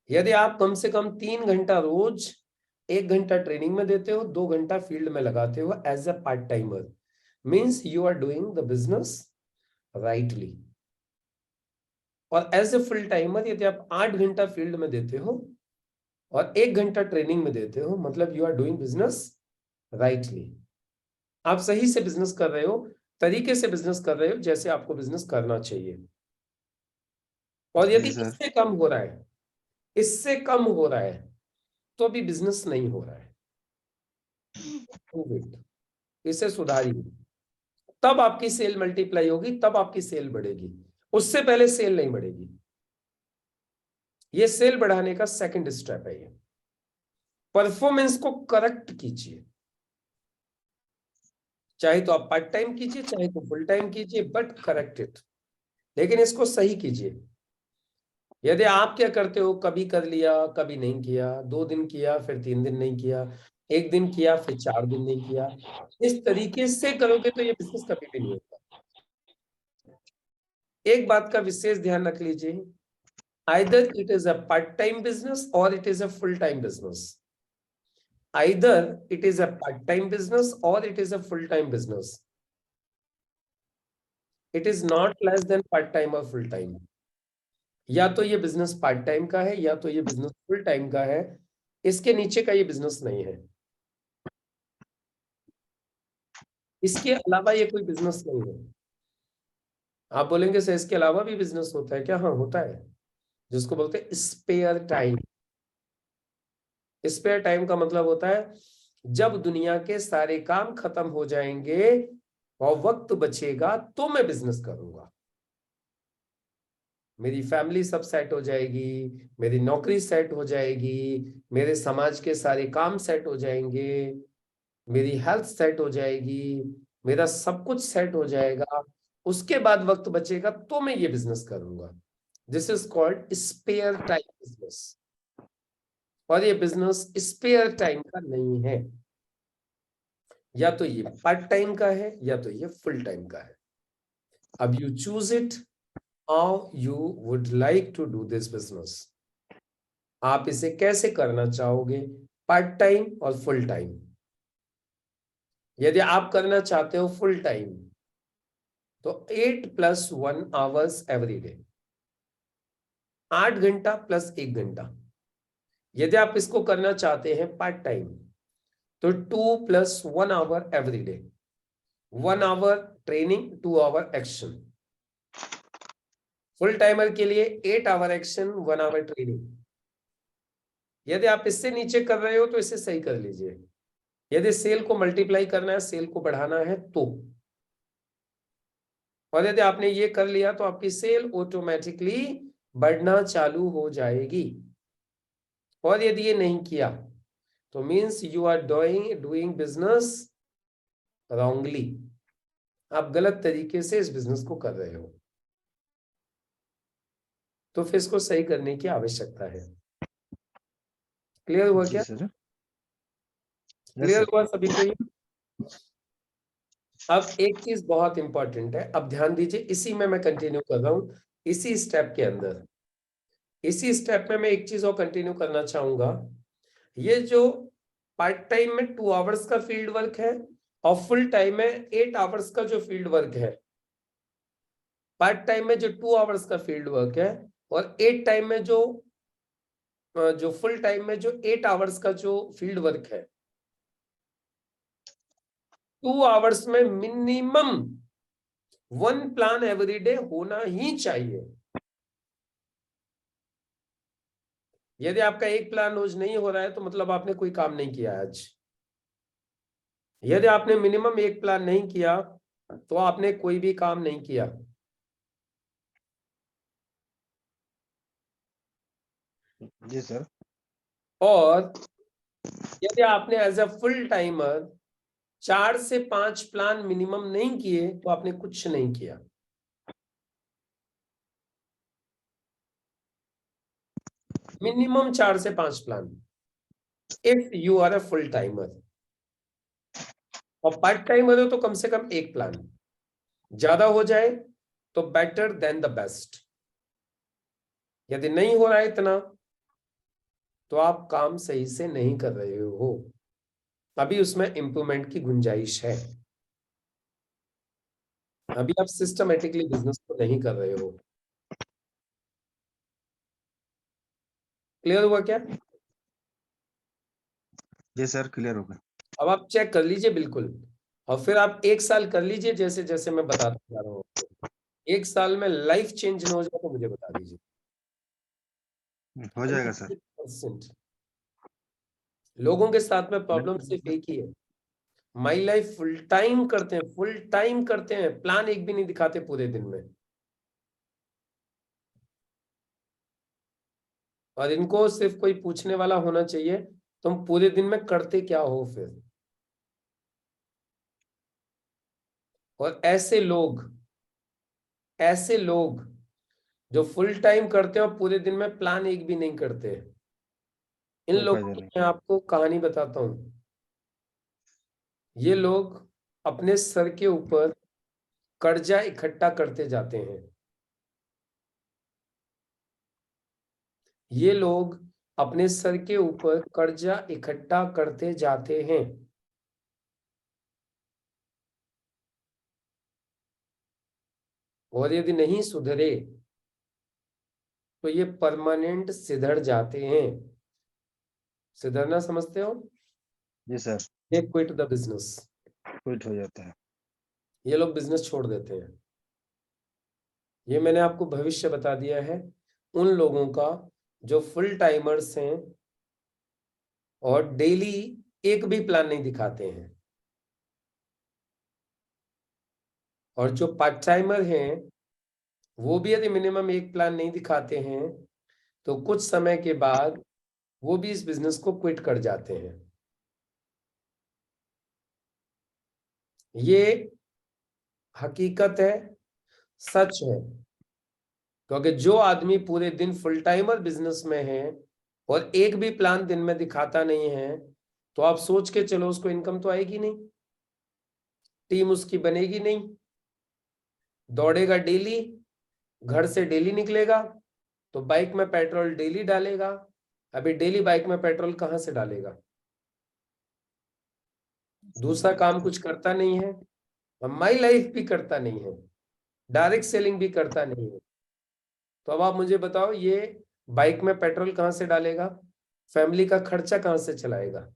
यदि आप कम से कम 3 घंटा रोज, 1 घंटा ट्रेनिंग में देते हो, 2 घंटा फील्ड में लगाते हो as a part timer, means you are doing the business rightly. और एज ए फुल टाइमर यदि आप 8 घंटा फील्ड में देते हो और 1 घंटा ट्रेनिंग में देते हो, मतलब you are doing business rightly. आप सही से बिजनेस कर रहे हो, तरीके से बिजनेस कर रहे हो, जैसे आपको बिजनेस करना चाहिए। और यदि जी सर। इससे कम हो रहा है, इससे कम हो रहा है, तो अभी बिजनेस नहीं हो रहा है। इसे सुधारिए, तब आपकी सेल मल्टीप्लाई होगी, तब आपकी सेल बढ़ेगी। उससे पहले सेल नहीं बढ़ेगी। ये सेल बढ़ाने का सेकंड स्टेप है। ये परफॉर्मेंस को करेक्ट कीजिए, चाहे तो आप पार्ट टाइम कीजिए, चाहे तो फुल टाइम कीजिए, बट करेक्ट इट। लेकिन इसको सही कीजिए। यदि आप क्या करते हो, कभी कर लिया कभी नहीं किया, 2 दिन किया फिर 3 दिन नहीं किया, 1 दिन किया फिर 4 दिन नहीं किया, इस तरीके से करोगे तो ये बिजनेस कभी भी नहीं होगा। एक बात का विशेष ध्यान रख लीजिए, either it is a part-time business or it is a full-time business. Either it is a part-time business or it is a full-time business. It is not less than part-time or full-time. या तो ये बिजनेस पार्ट टाइम का है या तो ये बिजनेस फुल टाइम का है, इसके नीचे का ये बिजनेस नहीं है, इसके अलावा ये कोई बिजनेस नहीं है। आप बोलेंगे सर इसके अलावा भी बिजनेस होता है क्या? हाँ होता है, जिसको बोलते हैं स्पेयर टाइम। स्पेयर टाइम का मतलब होता है जब दुनिया के सारे काम खत्म हो जाएंगे और वक्त बचेगा तो मैं बिजनेस करूंगा। मेरी फैमिली सब सेट हो जाएगी, मेरी नौकरी सेट हो जाएगी, मेरे समाज के सारे काम सेट हो जाएंगे, मेरी हेल्थ सेट हो जाएगी, मेरा सब कुछ सेट हो जाएगा, उसके बाद वक्त बचेगा तो मैं ये बिजनेस करूंगा। This is called spare time business. और ये बिजनेस स्पेयर टाइम का नहीं है, या तो ये पार्ट टाइम का है या तो ये फुल टाइम का है। अब you choose it how you would like to do this business. आप इसे कैसे करना चाहोगे, पार्ट टाइम और फुल टाइम। यदि आप करना चाहते हो फुल टाइम तो 8 + 1 hours एवरी डे, 8 घंटा प्लस 1 घंटा, यदि आप इसको करना चाहते हैं पार्ट टाइम, तो 2 + 1 hour every day, 1 hour training, 2 hour action. Full timer के लिए 8 आवर एक्शन, 1 आवर ट्रेनिंग। यदि आप इससे नीचे कर रहे हो तो इसे सही कर लीजिए। यदि सेल को मल्टीप्लाई करना है, सेल को बढ़ाना है तो, और यदि आपने ये कर लिया तो आपकी सेल ऑटोमेटिकली बढ़ना चालू हो जाएगी। और यदि ये नहीं किया तो means you are doing business wrongly, आप गलत तरीके से इस बिजनेस को कर रहे हो। तो फिर इसको सही करने की आवश्यकता है। क्लियर हुआ क्या? क्लियर हुआ सभी को ये? अब एक चीज बहुत इंपॉर्टेंट है, अब ध्यान दीजिए, इसी में मैं कंटिन्यू कर रहा हूं, इसी स्टेप के अंदर, इसी स्टेप में मैं एक चीज और कंटिन्यू करना चाहूंगा। ये जो पार्ट टाइम में 2 आवर्स का फील्ड वर्क है और फुल टाइम में 8 आवर्स का जो फील्ड वर्क है, पार्ट टाइम में जो 2 आवर्स का फील्ड वर्क है और 8 टाइम में जो फुल टाइम में जो 8 आवर्स का जो फील्ड वर्क है, 2 आवर्स में मिनिमम 1 प्लान एवरी डे होना ही चाहिए। यदि आपका एक प्लान रोज नहीं हो रहा है तो मतलब आपने कोई काम नहीं किया आज। यदि आपने मिनिमम एक प्लान नहीं किया तो आपने कोई भी काम नहीं किया। जी सर। और यदि आपने एज अ फुल टाइमर 4 से 5 प्लान मिनिमम नहीं किए तो आपने कुछ नहीं किया। मिनिमम 4 से 5 plan if you are a full timer. और पार्ट टाइमर हो तो कम से कम एक प्लान, ज्यादा हो जाए तो बेटर देन द बेस्ट। यदि नहीं हो रहा है इतना तो आप काम सही से नहीं कर रहे हो, अभी उसमें इंप्रूवमेंट की गुंजाइश है, अभी आप सिस्टमेटिकली बिजनेस को नहीं कर रहे हो। क्लियर हुआ क्या? जी सर, क्लियर हो गया। अब आप चेक कर लीजिए बिल्कुल, और फिर आप 1 साल कर लीजिए जैसे जैसे मैं बताता जा रहा हूँ। 1 साल में लाइफ चेंज न हो जाए तो मुझे बता दीजिए। हो जाएगा सर। 100%। लोगों के साथ में प्रॉब्लम सिर्फ एक ही है, माई लाइफ फुल टाइम करते हैं, फुल टाइम करते हैं, प्लान एक भी नहीं दिखाते पूरे दिन में। और इनको सिर्फ कोई पूछने वाला होना चाहिए तुम पूरे दिन में करते क्या हो फिर। और ऐसे लोग जो फुल टाइम करते हैं और पूरे दिन में प्लान एक भी नहीं करते, इन लोगों की मैं आपको कहानी बताता हूं। ये लोग अपने सर के ऊपर कर्जा इकट्ठा करते जाते हैं। ये लोग अपने सर के ऊपर कर्जा इकट्ठा करते जाते हैं। और यदि नहीं सुधरे तो ये परमानेंट सिधर जाते हैं। सिधरना समझते हो? जी सर। ये क्विट द बिजनेस, क्विट हो जाता है। ये लोग बिजनेस छोड़ देते हैं। ये मैंने आपको भविष्य बता दिया है उन लोगों का जो फुल टाइमर्स हैं और डेली एक भी प्लान नहीं दिखाते हैं। और जो पार्ट टाइमर हैं वो भी यदि मिनिमम एक प्लान नहीं दिखाते हैं तो कुछ समय के बाद वो भी इस बिजनेस को क्विट कर जाते हैं। ये हकीकत है, सच है। क्योंकि जो आदमी पूरे दिन फुल टाइमर बिजनेस में है और एक भी प्लान दिन में दिखाता नहीं है तो आप सोच के चलो उसको इनकम तो आएगी नहीं, टीम उसकी बनेगी नहीं, दौड़ेगा डेली, घर से डेली निकलेगा तो बाइक में पेट्रोल डेली डालेगा। अभी डेली बाइक में पेट्रोल कहां से डालेगा? दूसरा काम कुछ करता नहीं है, माई लाइफ भी करता नहीं है, डायरेक्ट सेलिंग भी करता नहीं है। तो अब आप मुझे बताओ ये बाइक में पेट्रोल कहां से डालेगा? फैमिली का खर्चा कहाँ से चलाएगा?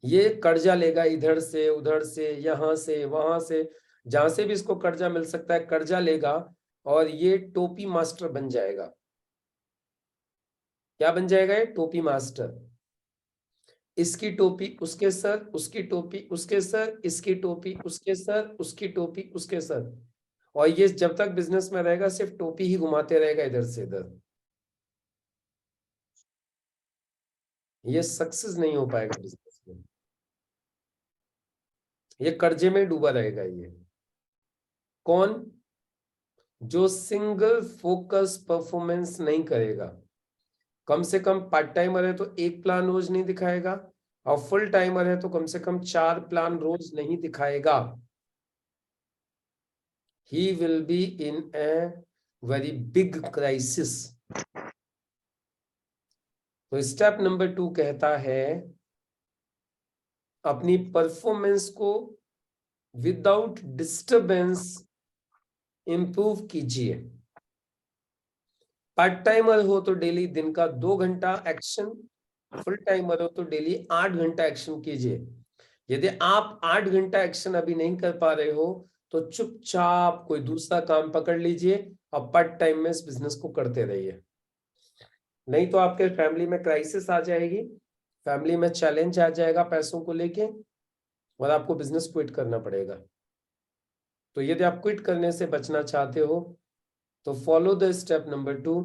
ये कर्जा लेगा, इधर से उधर से, यहाँ से वहां से, जहां से भी इसको कर्जा मिल सकता है कर्जा लेगा, और ये टोपी मास्टर बन जाएगा। क्या बन जाएगा? ये टोपी मास्टर। इसकी टोपी उसके सर, उसकी टोपी उसके सर, इसकी टोपी उसके सर, उसकी टोपी उसके सर, और ये जब तक बिजनेस में रहेगा सिर्फ टोपी ही घुमाते रहेगा इधर से इधर। ये सक्सेस नहीं हो पाएगा बिजनेस में, ये कर्जे में डूबा रहेगा। ये कौन? जो सिंगल फोकस परफॉर्मेंस नहीं करेगा। कम से कम पार्ट टाइमर है तो एक प्लान रोज नहीं दिखाएगा, और फुल टाइमर है तो कम से कम 4 प्लान रोज नहीं दिखाएगा। He will be in a very big crisis. तो स्टेप नंबर 2 कहता है अपनी परफॉर्मेंस को विदाउट डिस्टरबेंस इंप्रूव कीजिए। पार्ट टाइमर हो तो डेली दिन का 2 घंटा एक्शन, फुल टाइमर हो तो डेली 8 घंटा एक्शन कीजिए। यदि आप 8 घंटा एक्शन अभी नहीं कर पा रहे हो तो चुपचाप कोई दूसरा काम पकड़ लीजिए और पार्ट टाइम में इस बिजनेस को करते रहिए। नहीं तो आपके फैमिली में क्राइसिस आ जाएगी, फैमिली में चैलेंज आ जाएगा पैसों को लेके, और आपको बिजनेस क्विट करना पड़ेगा। तो यदि आप क्विट करने से बचना चाहते हो तो follow the step number 2,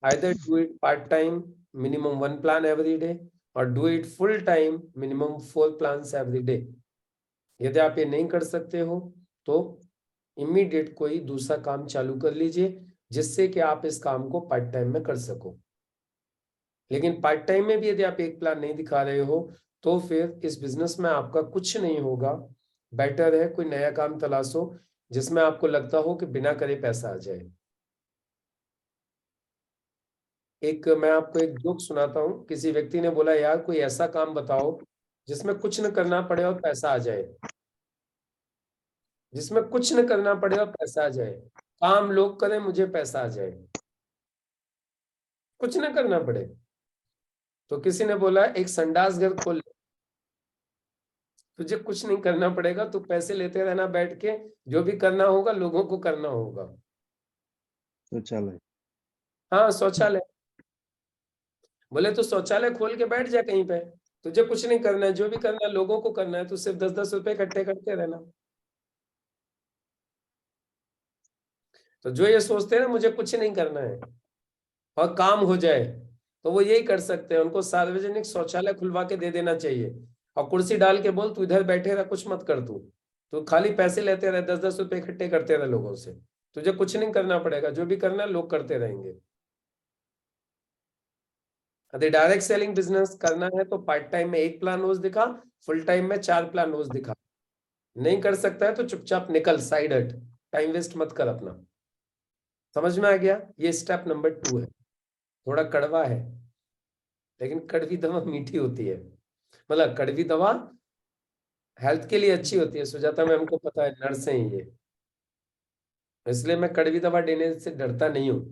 either do it part time minimum 1 plan every day, और do it full time minimum 4 plans every day. यदि आप ये नहीं कर सकते हो तो इमीडिएट कोई दूसरा काम चालू कर लीजिए जिससे कि आप इस काम को पार्ट टाइम में कर सको। लेकिन पार्ट टाइम में भी यदि आप एक प्लान नहीं दिखा रहे हो तो फिर इस बिजनेस में आपका कुछ नहीं होगा। बेटर है कोई नया काम तलाशो जिसमें आपको लगता हो कि बिना करे पैसा आ जाए। मैं आपको एक जोक सुनाता हूँ। किसी व्यक्ति ने बोला, यार कोई ऐसा काम बताओ जिसमें कुछ न करना पड़े और पैसा आ जाए, जिसमें कुछ न करना पड़े और पैसा आ जाए, काम लोग करें मुझे पैसा आ जाए, कुछ न करना पड़े। तो किसी ने बोला, एक संडास घर खोल ले, तुझे कुछ नहीं करना पड़ेगा, तू पैसे लेते रहना बैठ के, जो भी करना होगा लोगों को करना होगा। शौचालय। हाँ, शौचालय। बोले तो शौचालय खोल के बैठ जा कहीं पे, तुझे कुछ नहीं करना है, जो भी करना है लोगों को करना है, तू सिर्फ 10-10 रुपए इकट्ठे करते रहना। तो जो ये सोचते हैं ना मुझे कुछ नहीं करना है और काम हो जाए, तो वो यही कर सकते हैं। उनको सार्वजनिक शौचालय खुलवा के दे देना चाहिए और कुर्सी डाल के बोल तू इधर बैठे रह, कुछ मत कर, तू खाली पैसे लेते रहे, 10-10 रुपए इकट्ठे करते रहे लोगों से, तुझे कुछ नहीं करना पड़ेगा, जो भी करना है लोग करते रहेंगे। यदि डायरेक्ट सेलिंग बिजनेस करना है तो पार्ट टाइम में 1 प्लान रोज दिखा, फुल टाइम में 4 प्लान रोज दिखा। नहीं कर सकता है तो चुपचाप निकल, साइड हट, टाइम वेस्ट मत कर अपना। समझ में आ गया? ये स्टेप नंबर 2 है। थोड़ा कड़वा है लेकिन कड़वी दवा मीठी होती है। मतलब कड़वी दवा हेल्थ के लिए अच्छी होती है। सुजाता मैम को पता है, नर्स हैं ये, इसलिए मैं कड़वी दवा देने से डरता नहीं हूँ।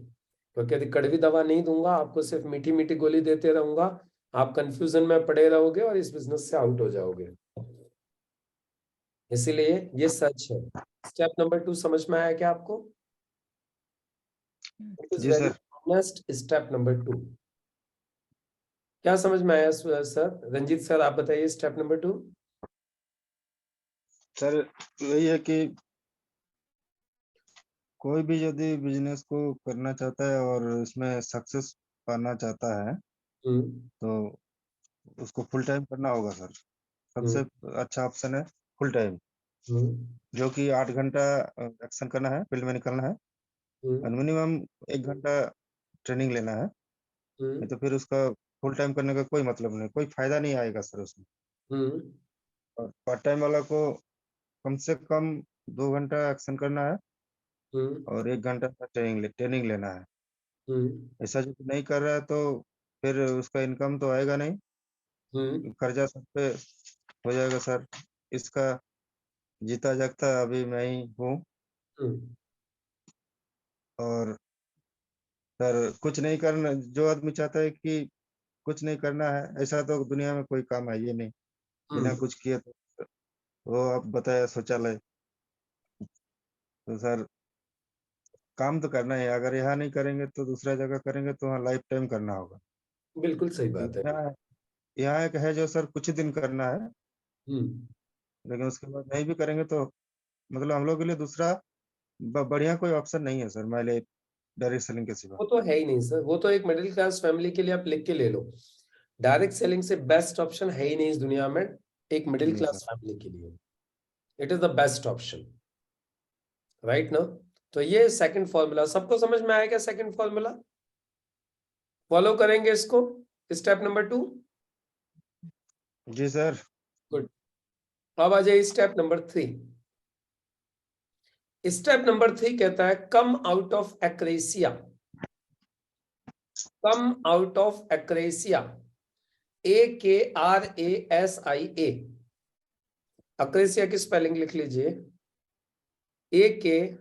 क्योंकि यदि कड़वी दवा नहीं दूंगा, आपको सिर्फ मीठी मीठी गोली देते रहूंगा, आप कंफ्यूजन में पड़े रहोगे और इस बिजनेस से आउट हो जाओगे। इसीलिए ये सच है। स्टेप नंबर 2 समझ में आया क्या आपको? इट इज जी very sir. Honest step number 2। क्या समझ में आया सर? रंजीत सर आप बताइए स्टेप नंबर 2। सर वही है कि कोई भी यदि बिजनेस को करना चाहता है और उसमें सक्सेस पाना चाहता है तो उसको फुल टाइम करना होगा सर। सबसे अच्छा ऑप्शन है फुल टाइम, जो कि 8 घंटा एक्शन करना है, फील्ड में निकलना है और मिनिमम 1 घंटा ट्रेनिंग लेना है। नहीं तो फिर उसका फुल टाइम करने का कोई मतलब नहीं, कोई फायदा नहीं आएगा सर उसमें। और पार्ट टाइम वाला को कम से कम 2 घंटा एक्शन करना है और 1 घंटा का ट्रेनिंग लेना है। ऐसा जो नहीं कर रहा है तो फिर उसका इनकम तो आएगा नहीं, कर्जा सब पे हो जाएगा सर। इसका जीता जागता अभी मैं ही हूँ और सर कुछ नहीं करना, जो आदमी चाहता है कि कुछ नहीं करना है, ऐसा तो दुनिया में कोई काम है ये नहीं, बिना कुछ किए तो वो आप बताया शौचालय, तो सर काम तो करना है, अगर यहाँ नहीं करेंगे तो दूसरा जगह करेंगे तो वहाँ लाइफ टाइम करना होगा। बिल्कुल सही बात है। यहाँ एक है जो सर कुछ दिन करना है, लेकिन उसके बाद नहीं भी करेंगे तो मतलब हम लोग के लिए दूसरा बढ़िया कोई ऑप्शन नहीं है सर, मेरे डायरेक्ट सेलिंग के सिवा। वो तो है ही नहीं सर, वो तो एक मिडिल क्लास फैमिली के लिए आप लिख के ले लो, डायरेक्ट सेलिंग से बेस्ट ऑप्शन है ही नहीं इस दुनिया में एक मिडिल नहीं क्लास सर। फैमिली के लिए। It is the best option, right ना। तो ये सेकंड फॉर्मूला सबको समझ में आया क्या? सेकंड फॉर्मूला फॉलो करेंगे इसको, स्टेप नंबर 2। जी सर। गुड। अब आ जाइए स्टेप नंबर 3। स्टेप नंबर 3 कहता है come out of akrasia. Come out of akrasia, AKRASIA। Akrasia की स्पेलिंग लिख लीजिए, AKRASIA,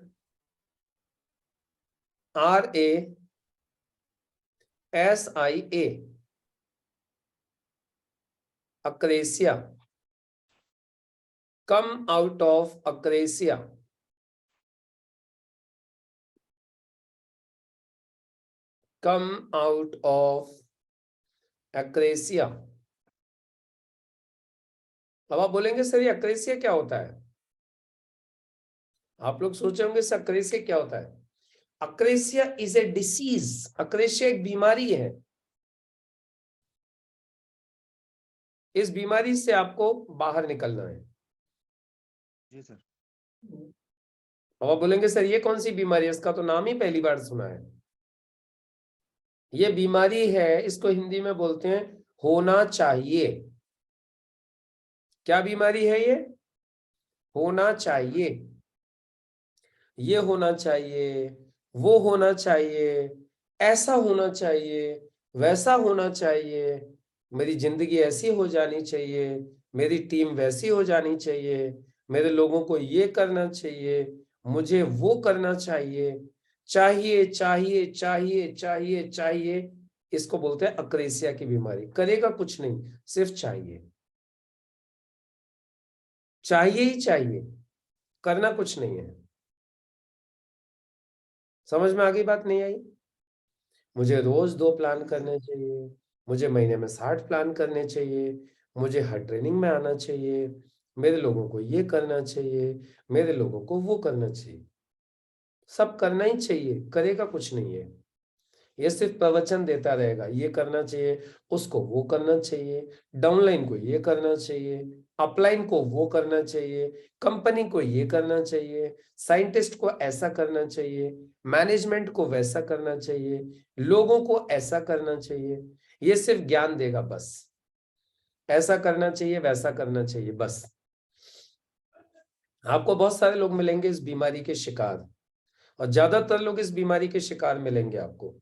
akrasia. Come out of akrasia, come out of akrasia. अब आप बोलेंगे सर ये एक्रेसिया क्या होता है? आप लोग सोचे होंगे सर एक्रेसिया क्या होता है? एक्रेसिया इज ए डिसीज। एक्रेसिया एक बीमारी है। इस बीमारी से आपको बाहर निकलना है। जी सर। अब आप बोलेंगे सर ये कौन सी बीमारी है, इसका तो नाम ही पहली बार सुना है। ये बीमारी है, इसको हिंदी में बोलते हैं होना चाहिए। क्या बीमारी है ये? होना चाहिए। ये होना चाहिए, वो होना चाहिए, ऐसा होना चाहिए, वैसा होना चाहिए, मेरी जिंदगी ऐसी हो जानी चाहिए, मेरी टीम वैसी हो जानी चाहिए, मेरे लोगों को ये करना चाहिए, मुझे वो करना चाहिए, चाहिए चाहिए चाहिए चाहिए चाहिए। इसको बोलते हैं अक्रेसिया की बीमारी। करेगा कुछ नहीं, सिर्फ चाहिए, चाहिए ही चाहिए, करना कुछ नहीं है। समझ में आ गई बात? नहीं आई? मुझे रोज 2 प्लान करने चाहिए, मुझे महीने में 60 प्लान करने चाहिए, मुझे हर ट्रेनिंग में आना चाहिए, मेरे लोगों को ये करना चाहिए, मेरे लोगों को वो करना चाहिए। सब करना ही चाहिए, करेगा कुछ नहीं है। ये सिर्फ प्रवचन देता रहेगा, ये करना चाहिए, उसको वो करना चाहिए, डाउनलाइन को ये करना चाहिए, अपलाइन को वो करना चाहिए, कंपनी को ये करना चाहिए, साइंटिस्ट को ऐसा करना चाहिए, मैनेजमेंट को वैसा करना चाहिए, लोगों को ऐसा करना चाहिए। ये सिर्फ ज्ञान देगा बस, ऐसा करना चाहिए, वैसा करना चाहिए बस। आपको बहुत सारे लोग मिलेंगे इस बीमारी के शिकार, और ज्यादातर लोग इस बीमारी के शिकार मिलेंगे आपको,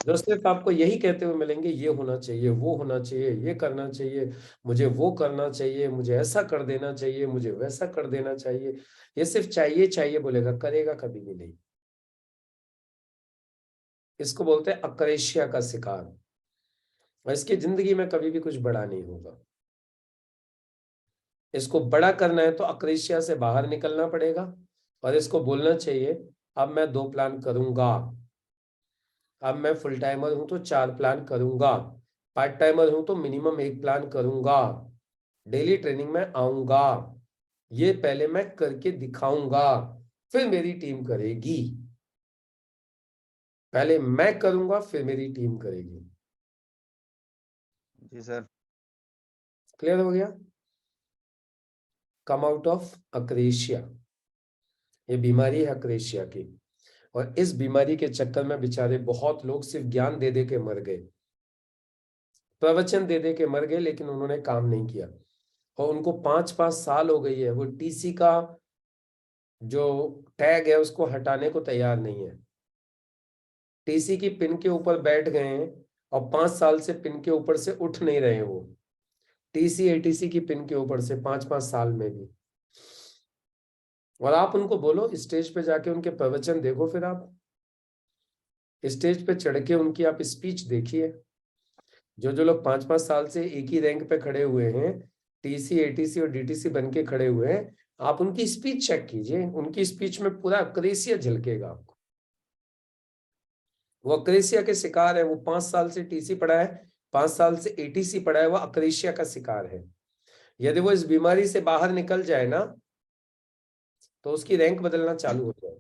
जो सिर्फ आपको यही कहते हुए मिलेंगे ये होना चाहिए, वो होना चाहिए, ये करना चाहिए, मुझे वो करना चाहिए, मुझे ऐसा कर देना चाहिए, मुझे वैसा कर देना चाहिए। ये सिर्फ चाहिए चाहिए बोलेगा, करेगा कभी भी नहीं। इसको बोलते हैं अक्रेशिया का शिकार, और इसकी जिंदगी में कभी भी कुछ बड़ा नहीं होगा। इसको बड़ा करना है तो अक्रेशिया से बाहर निकलना पड़ेगा, और इसको बोलना चाहिए अब मैं 2 प्लान करूंगा, अब मैं फुल टाइमर हूं तो 4 प्लान करूंगा, पार्ट टाइमर हूं तो मिनिमम 1 प्लान करूंगा, डेली ट्रेनिंग में आऊंगा, ये पहले मैं करके दिखाऊंगा, फिर मेरी टीम करेगी। पहले मैं करूंगा, फिर मेरी टीम करेगी। जी सर। क्लियर हो गया? कम आउट ऑफ अक्रेशिया, ये बीमारी है अक्रेशिया की, और इस बीमारी के चक्कर में बेचारे बहुत लोग सिर्फ ज्ञान दे दे के मर गए, प्रवचन दे दे के मर गए, लेकिन उन्होंने काम नहीं किया, और उनको 5-5 साल हो गई है, वो टीसी का जो टैग है उसको हटाने को तैयार नहीं है। टीसी की पिन के ऊपर बैठ गए हैं और 5 साल से पिन के ऊपर से उठ नहीं रहे वो, टीसी एटीसी की पिन के ऊपर से 5-5 साल में भी। और आप उनको बोलो स्टेज पे जाके उनके प्रवचन देखो, फिर आप स्टेज पे चढ़ के उनकी आप स्पीच देखिए। जो लोग 5-5 साल से एक ही रैंक पे खड़े हुए हैं, टीसी, एटीसी और डीटीसी बन के खड़े हुए हैं, आप उनकी स्पीच चेक कीजिए। उनकी स्पीच में पूरा अक्रेसिया झलकेगा आपको। वो अक्रेसिया के शिकार है। वो 5 साल से टीसी पढ़ा है, 5 साल से एटीसी पढ़ा है, वो अक्रेसिया का शिकार है। यदि वो इस बीमारी से बाहर निकल जाए ना, तो उसकी रैंक बदलना चालू हो जाए।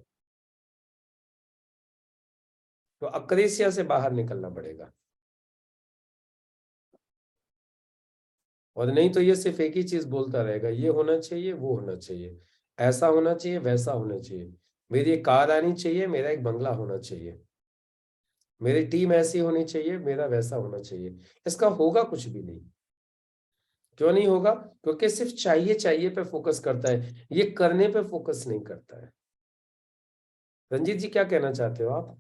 तो अक्रेसिया से बाहर निकलना पड़ेगा। और नहीं तो ये सिर्फ एक ही चीज बोलता रहेगा, ये होना चाहिए, वो होना चाहिए, ऐसा होना चाहिए, वैसा होना चाहिए, मेरी एक कार आनी चाहिए, मेरा एक बंगला होना चाहिए, मेरी टीम ऐसी होनी चाहिए, मेरा वैसा होना चाहिए। इसका होगा कुछ भी नहीं। क्यों नहीं होगा? क्योंकि सिर्फ चाहिए चाहिए पे फोकस करता है, ये करने पे फोकस नहीं करता है। रंजीत जी क्या कहना चाहते हो आप?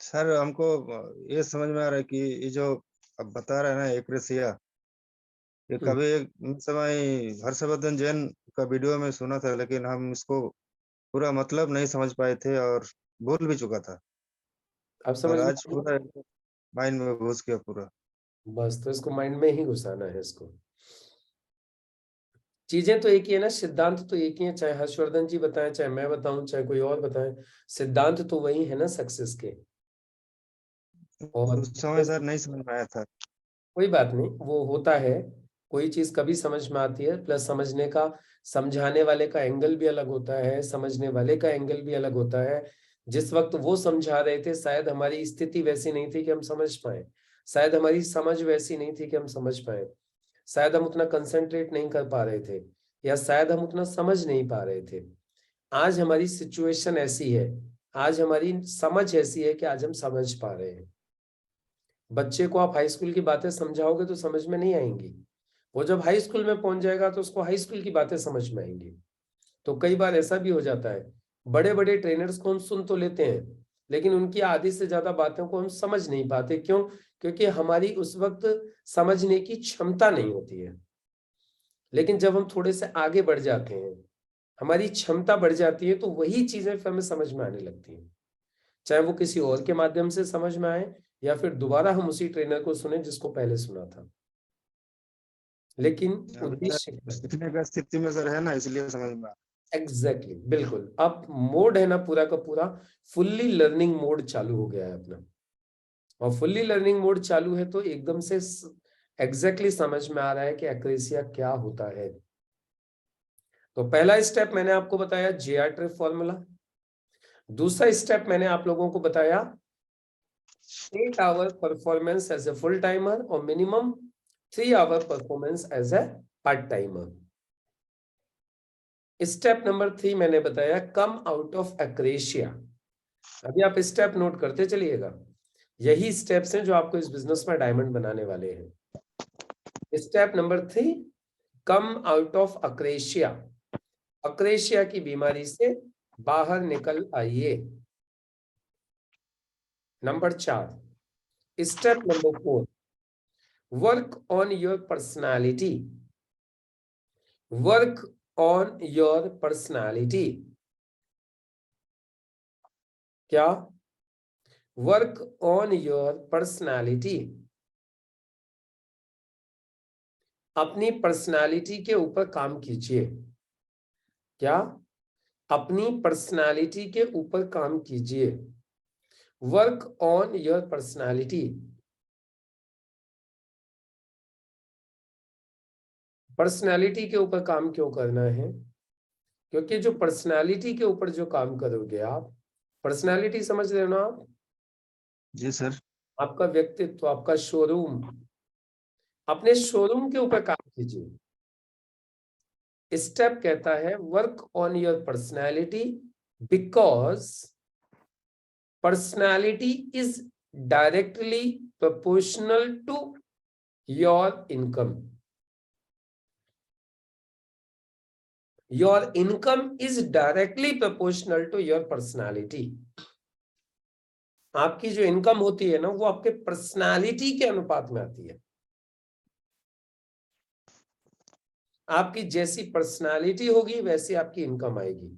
सर हमको ये समझ में आ रहा है कि ये जो अब बता रहे हैं ना एक्रेसिया, ये कभी एक समय हर्षवर्धन जैन का वीडियो में सुना था, लेकिन हम इसको पूरा मतलब नहीं समझ पाए थे और भूल भी चुका था। आप समझ और में आज पूरा माइंड में घुस गया पूरा। बस, तो इसको माइंड में ही घुसाना है। इसको चीजें तो एक ही है ना, सिद्धांत तो एक ही है, चाहे हर्षवर्धन जी बताएं, चाहे मैं बताऊं, चाहे कोई और बताएं, सिद्धांत तो वही है ना सक्सेस के। और उस समय सर नहीं समझ में आया था। कोई बात नहीं, वो होता है। कोई चीज कभी समझ में आती है, प्लस समझने का, समझाने वाले का एंगल भी अलग होता है, समझने वाले का एंगल भी अलग होता है। जिस वक्त वो समझा रहे थे, शायद हमारी स्थिति वैसी नहीं थी कि हम समझ पाए, शायद हमारी समझ वैसी नहीं थी कि हम समझ पाए, शायद हम उतना कंसंट्रेट नहीं कर पा रहे थे, या शायद हम उतना समझ नहीं पा रहे थे। आज हमारी सिचुएशन ऐसी है, आज हमारी समझ ऐसी है कि आज हम समझ पा रहे हैं। बच्चे को आप हाई स्कूल की बातें समझाओगे तो समझ में नहीं आएंगी। वो जब हाई स्कूल में पहुंच जाएगा तो उसको हाई स्कूल की बातें समझ में आएंगी। तो कई बार ऐसा भी हो जाता है, बड़े बड़े ट्रेनर्स को हम सुन तो लेते हैं, लेकिन उनकी आधी से ज्यादा बातों को हम समझ नहीं पाते। क्यों? क्योंकि हमारी उस वक्त समझने की क्षमता नहीं होती है। लेकिन जब हम थोड़े से आगे बढ़ जाते हैं, हमारी क्षमता बढ़ जाती है, तो वही चीजें फिर हमें समझ में आने लगती हैं। चाहे वो किसी और के माध्यम से समझ में आए, या फिर दोबारा हम उसी ट्रेनर को सुने जिसको पहले सुना था। लेकिन उद्देश्य सीखने का स्थिति में सर है ना, इसलिए समझ में एग्जैक्टली बिल्कुल। अब मोड है ना पूरा का पूरा फुल्ली लर्निंग मोड चालू हो गया है अपना। और फुल्ली लर्निंग मोड चालू है तो एकदम से एग्जैक्टली समझ में आ रहा है कि एक्रेसिया क्या होता है। तो पहला स्टेप मैंने आपको बताया जेआर ट्रिप फॉर्मूला। दूसरा स्टेप मैंने आप लोगों को बताया 8 hour performance as a full timer और minimum 3 hour performance as a part timer. Step number 3 मैंने बताया कम आउट ऑफ एक्रेशिया। अभी आप स्टेप नोट करते चलिएगा, यही स्टेप्स हैं जो आपको इस बिजनेस में डायमंड बनाने वाले हैं। Step number 3 come out of akrasia. Akrasia की बीमारी से बाहर निकल आइए। Number 4 step number 4 work on your personality. Work on your personality. क्या? Work on your personality. अपनी पर्सनालिटी के ऊपर काम कीजिए। क्या? अपनी पर्सनालिटी के ऊपर काम कीजिए। Work on your personality. Personality के ऊपर काम क्यों करना है? क्योंकि जो पर्सनालिटी के ऊपर जो काम करोगे आप, पर्सनालिटी समझ रहे हो ना आप? जी सर। आपका व्यक्तित्व, आपका शोरूम, अपने शोरूम के ऊपर काम कीजिए। स्टेप कहता है work on your personality because personality is directly proportional to your income. Your income is directly proportional to your personality. आपकी जो इनकम होती है ना, वो आपके पर्सनालिटी के अनुपात में आती है। आपकी जैसी पर्सनालिटी होगी वैसी आपकी इनकम आएगी।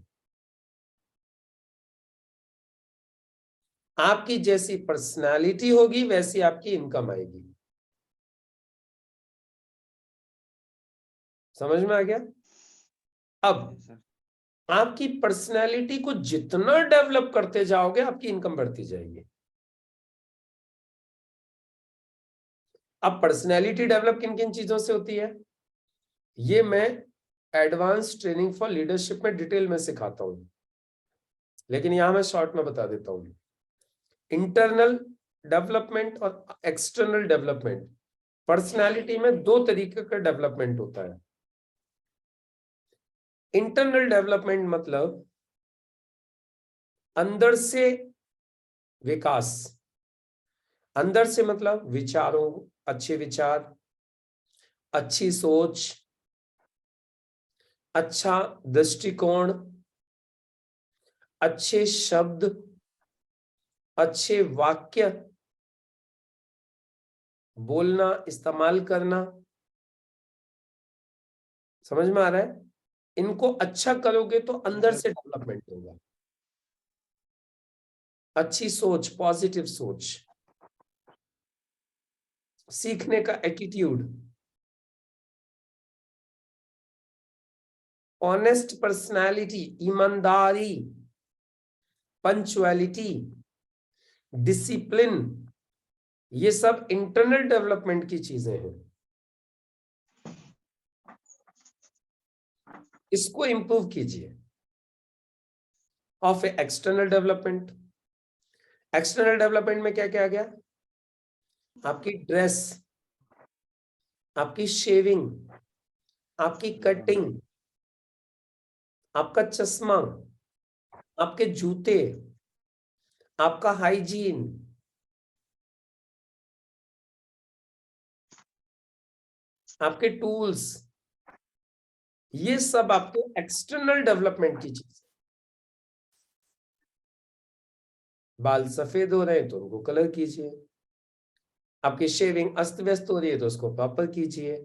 आपकी जैसी पर्सनालिटी होगी वैसी आपकी इनकम आएगी। समझ में आ गया? अब आपकी पर्सनालिटी को जितना डेवलप करते जाओगे आपकी इनकम बढ़ती जाएगी। अब पर्सनालिटी डेवलप किन किन चीजों से होती है ये मैं एडवांस ट्रेनिंग फॉर लीडरशिप में डिटेल में सिखाता हूं, लेकिन यहां मैं शॉर्ट में बता देता हूं। इंटरनल डेवलपमेंट और एक्सटर्नल डेवलपमेंट, पर्सनालिटी में दो तरीके का डेवलपमेंट होता है। इंटरनल डेवलपमेंट मतलब अंदर से विकास, अंदर से मतलब विचारों, अच्छे विचार, अच्छी सोच, अच्छा दृष्टिकोण, अच्छे शब्द, अच्छे वाक्य बोलना, इस्तेमाल करना। समझ में आ रहा है? इनको अच्छा करोगे तो अंदर से डेवलपमेंट होगा। अच्छी सोच, पॉजिटिव सोच, सीखने का एटीट्यूड, ऑनेस्ट पर्सनालिटी, ईमानदारी, पंचुअलिटी, डिसिप्लिन, ये सब इंटरनल डेवलपमेंट की चीजें हैं। इसको इंप्रूव कीजिए। Of external development, external development में क्या क्या आ गया? आपकी ड्रेस, आपकी शेविंग, आपकी कटिंग, आपका चश्मा, आपके जूते, आपका हाइजीन, आपके टूल्स, ये सब आपके एक्सटर्नल डेवलपमेंट की चीज। बाल सफेद हो रहे हैं तो उनको कलर कीजिए, आपकी शेविंग अस्त व्यस्त हो रही है तो उसको प्रॉपर कीजिए,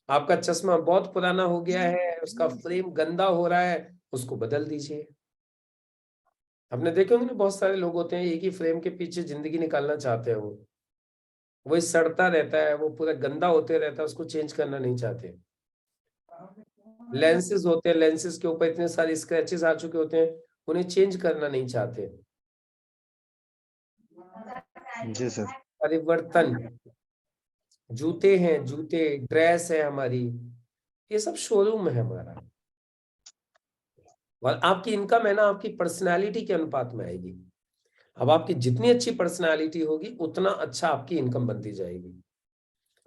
आपका चश्मा बहुत पुराना हो गया है, उसका फ्रेम गंदा हो रहा है, उसको बदल दीजिए। आपने देखे होंगे ना, बहुत सारे लोग होते हैं एक ही फ्रेम के पीछे जिंदगी निकालना चाहते हैं, वो सड़ता रहता है, वो पूरा गंदा होते रहता है, उसको चेंज करना नहीं चाहते। लेंसेज होते हैं, लेंसेज के ऊपर इतने सारे स्क्रैचेस आ चुके होते हैं, उन्हें चेंज करना नहीं चाहते। जी सर। परिवर्तन, जूते हैं, जूते, ड्रेस है हमारी, ये सब शोरूम है हमारा। और आपकी इनकम है ना आपकी पर्सनालिटी के अनुपात में आएगी। अब आपकी जितनी अच्छी पर्सनालिटी होगी उतना अच्छा आपकी इनकम बनती जाएगी।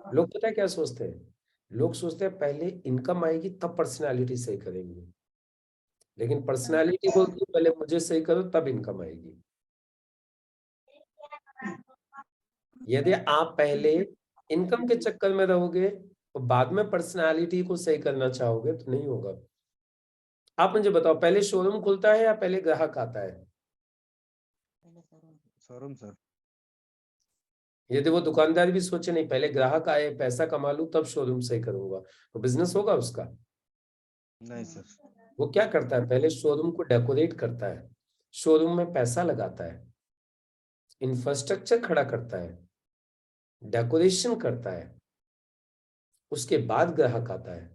लोग पता है क्या सोचते हैं? लोग सोचते हैं पहले इनकम आएगी तब पर्सनालिटी सही करेंगे, लेकिन पर्सनालिटी बोलती है पहले मुझे सही करो तब इनकम आएगी। यदि आप पहले इनकम के चक्कर में रहोगे तो बाद में पर्सनालिटी को सही करना चाहोगे तो नहीं होगा। आप मुझे बताओ, पहले शोरूम खुलता है या पहले ग्राहक आता है? Showroom sir. यदि वो दुकानदार भी सोचे नहीं पहले ग्राहक आए, पैसा कमा लूं तब शोरूम सही करूंगा, तो बिजनेस होगा उसका? नहीं सर। वो क्या करता है? पहले शोरूम को डेकोरेट करता है, शोरूम में पैसा लगाता है, इंफ्रास्ट्रक्चर खड़ा करता है, डेकोरेशन करता है, उसके बाद ग्राहक आता है।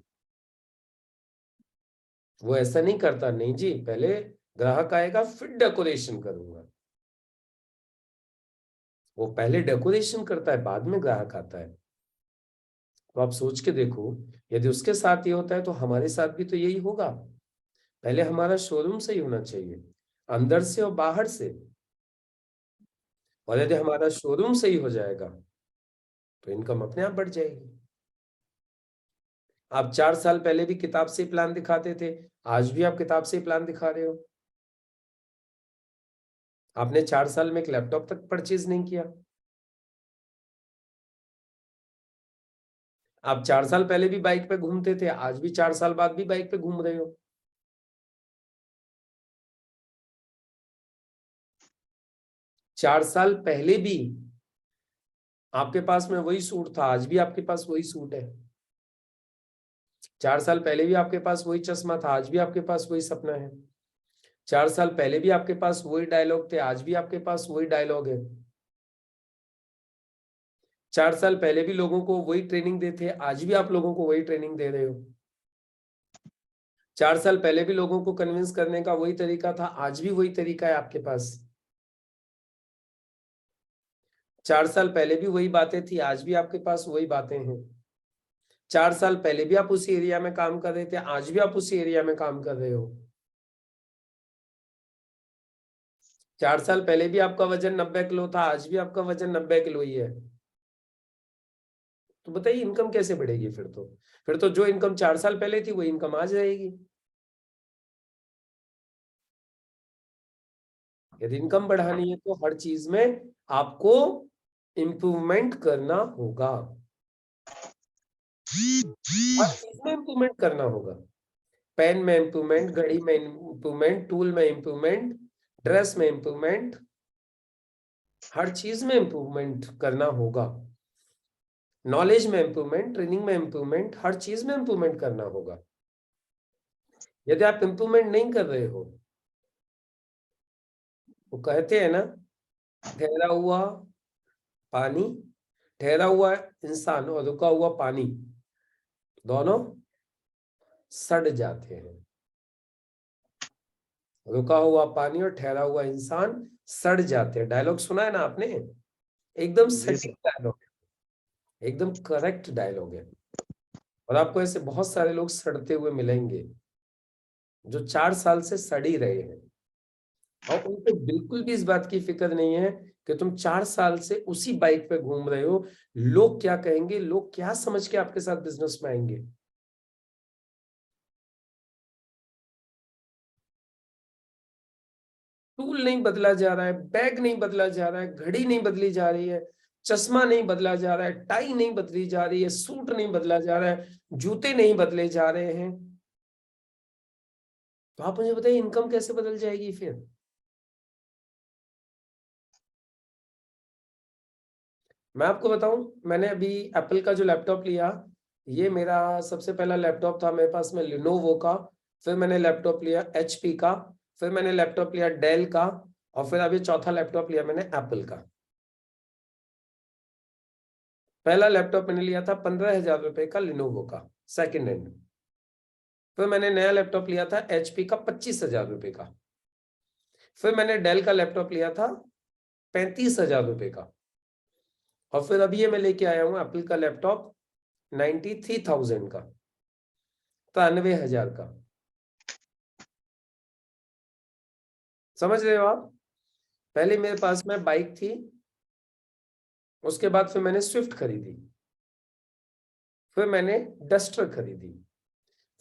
वो ऐसा नहीं करता, नहीं जी पहले ग्राहक आएगा फिर डेकोरेशन करूंगा। वो पहले डेकोरेशन करता है बाद में ग्राहक आता है। तो आप सोच के देखो, यदि उसके साथ ये होता है तो हमारे साथ भी तो यही होगा। पहले हमारा शोरूम सही होना चाहिए, अंदर से और बाहर से। और यदि हमारा शोरूम सही हो जाएगा तो इनकम अपने आप बढ़ जाएगी। आप 4 साल पहले भी किताब से प्लान दिखाते थे, आज भी आप किताब से प्लान दिखा रहे हो। आपने 4 साल में एक लैपटॉप तक परचेज नहीं किया। आप 4 साल पहले भी बाइक पे घूमते थे, आज भी 4 साल बाद भी बाइक पे घूम रहे हो। चार साल पहले भी आपके पास में वही सूट था, आज भी आपके पास वही सूट है। 4 साल पहले भी आपके पास वही चश्मा था, आज भी आपके पास वही सपना है। 4 साल पहले भी आपके पास वही डायलॉग थे, आज भी आपके पास वही डायलॉग है। 4 साल पहले भी लोगों को वही ट्रेनिंग देते, आज भी आप लोगों को वही ट्रेनिंग दे रहे हो। 4 साल पहले भी लोगों को कन्विंस करने का वही तरीका था, आज भी वही तरीका है आपके पास। 4 साल पहले भी वही बातें थी, आज भी आपके पास वही बातें हैं। 4 साल पहले भी आप उसी एरिया में काम कर रहे थे, आज भी आप उसी एरिया में काम कर रहे हो। 4 साल पहले भी आपका वजन 90 किलो था, आज भी आपका वजन 90 किलो ही है। तो बताइए इनकम कैसे बढ़ेगी? फिर तो जो इनकम 4 साल पहले थी वो इनकम आज रहेगी। यदि इनकम बढ़ानी है तो हर चीज में आपको इंप्रूवमेंट करना होगा, हर चीज में इंप्रूवमेंट करना होगा। पेन में इंप्रूवमेंट, घड़ी में इंप्रूवमेंट, टूल में इंप्रूवमेंट, ड्रेस में इंप्रूवमेंट, हर चीज में इंप्रूवमेंट करना होगा। नॉलेज में इंप्रूवमेंट, ट्रेनिंग में इंप्रूवमेंट, हर चीज में इंप्रूवमेंट करना होगा। यदि आप इंप्रूवमेंट नहीं कर रहे हो, वो कहते हैं ना, ठहरा हुआ पानी, ठहरा हुआ इंसान और रुका हुआ पानी दोनों सड़ जाते हैं। रुका हुआ पानी और ठहरा हुआ इंसान सड़ जाते हैं। डायलॉग सुना है ना आपने? एकदम सटीक डायलॉग है, एकदम करेक्ट डायलॉग है। और आपको ऐसे बहुत सारे लोग सड़ते हुए मिलेंगे जो 4 साल से सड़ ही रहे हैं, और उनको बिल्कुल भी इस बात की फिक्र नहीं है कि तुम 4 साल से उसी बाइक पे घूम रहे हो, लोग क्या कहेंगे, लोग क्या समझ के आपके साथ बिजनेस में आएंगे। टूल नहीं बदला जा रहा है, बैग नहीं बदला जा रहा है, घड़ी नहीं बदली जा रही है, चश्मा नहीं बदला जा रहा है, टाई नहीं बदली जा रही है, सूट नहीं बदला जा रहा है, जूते नहीं बदले जा रहे हैं, तो आप मुझे बताइए इनकम कैसे बदल जाएगी फिर? मैं आपको बताऊं, मैंने अभी एप्पल का जो लैपटॉप लिया, ये मेरा सबसे पहला लैपटॉप था मेरे पास में लिनोवो का, फिर मैंने लैपटॉप लिया एचपी का, फिर मैंने लैपटॉप लिया डेल का, और फिर अभी चौथा लैपटॉप लिया मैंने एप्पल का। पहला लैपटॉप मैंने लिया था 15,000 रुपए का लिनोवो का, सेकेंड हैंड। फिर मैंने नया लैपटॉप लिया था एचपी का 25,000 रुपए का। फिर मैंने डेल का लैपटॉप लिया था 35,000 रुपए का। और फिर अभी ये मैं लेके आया हूं एप्पल का लैपटॉप 93,000 का, 93,000 का। समझ रहे हो आप? पहले मेरे पास में बाइक थी, उसके बाद फिर मैंने स्विफ्ट खरीदी, फिर मैंने डस्टर खरीदी,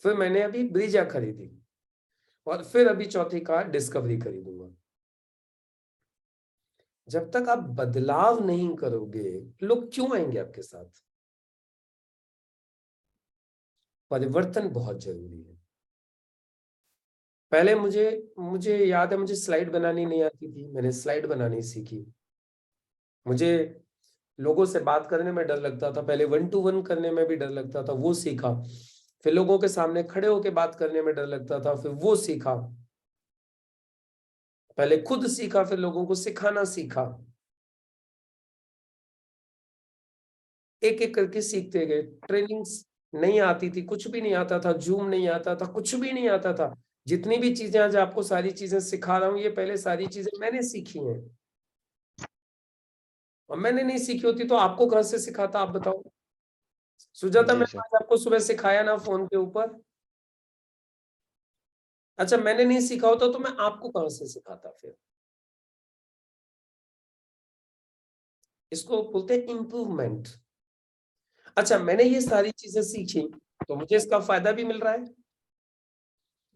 फिर मैंने अभी ब्रीजा खरीदी, और फिर अभी चौथी कार डिस्कवरी खरीदूंगा। जब तक आप बदलाव नहीं करोगे, लोग क्यों आएंगे आपके साथ? परिवर्तन बहुत जरूरी है। पहले मुझे याद है, मुझे स्लाइड बनानी नहीं आती थी, मैंने स्लाइड बनानी सीखी। मुझे लोगों से बात करने में डर लगता था, पहले 1 to 1 करने में भी डर लगता था, वो सीखा। फिर लोगों के सामने खड़े होकर बात करने में डर लगता था, फिर वो सीखा। पहले खुद सीखा, फिर लोगों को सिखाना सीखा। एक एक करके सीखते गए। ट्रेनिंग्स नहीं आती थी, कुछ भी नहीं आता था, जूम नहीं आता था, कुछ भी नहीं आता था। जितनी भी चीजें आज आपको सारी चीजें सिखा रहा हूं, ये पहले सारी चीजें मैंने सीखी हैं। और मैंने नहीं सीखी होती तो आपको कहां से सिखाता, आप बताओ। सुजाता, मैंने आज आपको सुबह सिखाया ना फोन के ऊपर? अच्छा, मैंने नहीं सीखा होता तो मैं आपको कहां से सिखाता फिर? इसको बोलते हैं इम्प्रूवमेंट। अच्छा, मैंने ये सारी चीजें सीखी तो मुझे इसका फायदा भी मिल रहा है।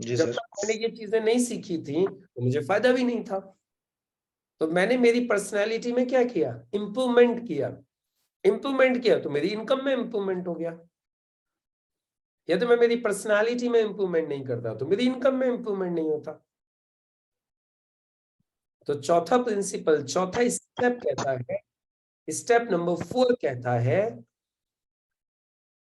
जब तक मैंने ये चीजें नहीं सीखी थी तो मुझे फायदा भी नहीं था। तो मैंने मेरी पर्सनैलिटी में क्या किया? इम्प्रूवमेंट किया। इम्प्रूवमेंट किया तो मेरी इनकम में इम्प्रूवमेंट हो गया। यदि मैं मेरी पर्सनालिटी में इंप्रूवमेंट नहीं करता तो मेरी इनकम में इंप्रूवमेंट नहीं होता। तो चौथा प्रिंसिपल, चौथा स्टेप कहता है, स्टेप नंबर 4 कहता है,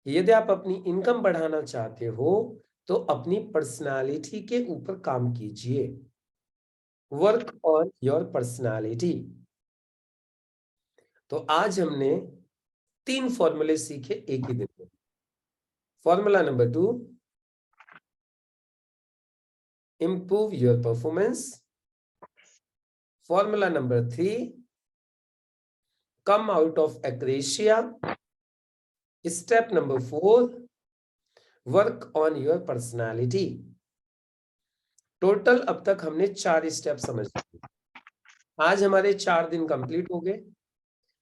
यदि आप अपनी इनकम बढ़ाना चाहते हो तो अपनी पर्सनालिटी के ऊपर काम कीजिए। Work on your personality. तो आज हमने 3 फॉर्मूले सीखे एक ही दिन में। Formula number 2, improve your performance. Formula number 3, come out of akrasia. Step number 4, work on your personality. Total अब तक हमने 4 स्टेप समझ लिए। आज हमारे 4 दिन कंप्लीट हो गए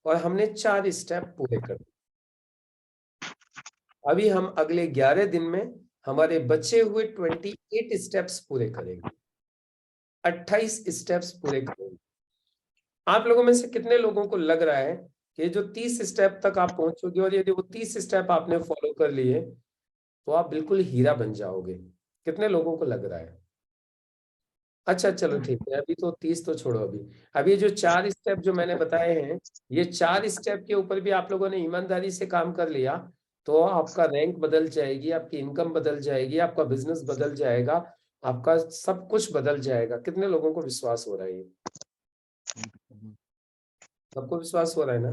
और हमने 4 स्टेप पूरे कर दिए। अभी हम अगले 11 दिन में हमारे बचे हुए 28 स्टेप्स पूरे करेंगे, 28 स्टेप्स पूरे करेंगे। आप लोगों में से कितने लोगों को लग रहा है कि जो 30 स्टेप तक आप पहुंचोगे और यदि वो 30 स्टेप आपने फॉलो कर लिए तो आप बिल्कुल हीरा बन जाओगे? कितने लोगों को लग रहा है? अच्छा चलो ठीक है, अभी तो 30 तो छोड़ो। अभी ये जो 4 स्टेप जो मैंने बताए हैं, ये 4 स्टेप के ऊपर भी आप लोगों ने ईमानदारी से काम कर लिया तो आपका रैंक बदल जाएगी, आपकी इनकम बदल जाएगी, आपका बिजनेस बदल जाएगा, आपका सब कुछ बदल जाएगा। कितने लोगों को विश्वास हो रहा है? ये सबको विश्वास हो रहा है ना?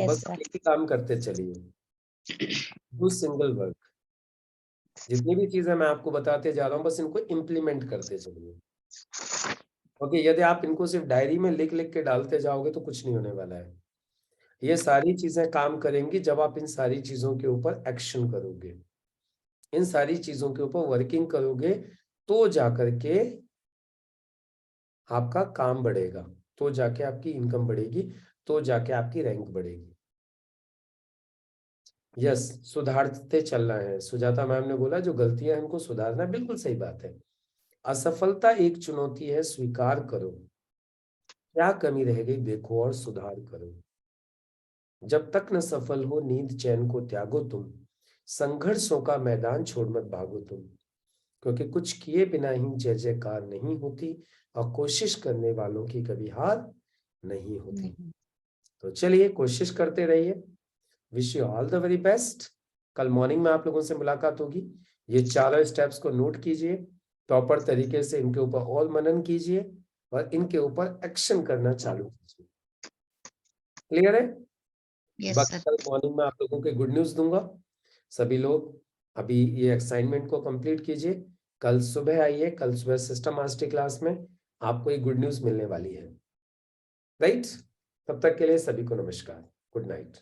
बस एक ही काम करते चलिए, डू सिंगल वर्क। जितनी भी चीजें मैं आपको बताते जा रहा हूँ बस इनको इम्प्लीमेंट करते चलिए। ओके, यदि आप इनको सिर्फ डायरी में लिख लिख के डालते जाओगे तो कुछ नहीं होने वाला है। ये सारी चीजें काम करेंगी जब आप इन सारी चीजों के ऊपर एक्शन करोगे, इन सारी चीजों के ऊपर वर्किंग करोगे, तो जाकर के आपका काम बढ़ेगा, तो जाके आपकी इनकम बढ़ेगी, तो जाके आपकी रैंक बढ़ेगी। यस, सुधारते चलना है। सुजाता मैम ने बोला जो गलतियां हैं उनको सुधारना, बिल्कुल सही बात है। असफलता एक चुनौती है, स्वीकार करो, क्या कमी रह गई देखो और सुधार करो। जब तक न सफल हो नींद चैन को त्यागो तुम, संघर्षों का मैदान छोड़ मत भागो तुम, क्योंकि कुछ किए बिना ही जय जयकार नहीं होती और कोशिश करने वालों की कभी हार नहीं होती। तो चलिए कोशिश करते रहिए। Wish you all the very best. कल मॉर्निंग में आप लोगों से मुलाकात होगी। ये 4 स्टेप्स को नोट कीजिए, प्रॉपर तरीके से इनके ऊपर और मनन कीजिए और इनके ऊपर एक्शन करना चालू कीजिए। क्लियर है? बाकी कल मॉर्निंग में आप लोगों को गुड न्यूज दूंगा। सभी लोग अभी ये असाइनमेंट को कंप्लीट कीजिए, कल सुबह आइए, कल सुबह सिस्टम मास्टर क्लास में आपको ये गुड न्यूज मिलने वाली है। राइट? तब तक के लिए सभी को नमस्कार, गुड नाइट।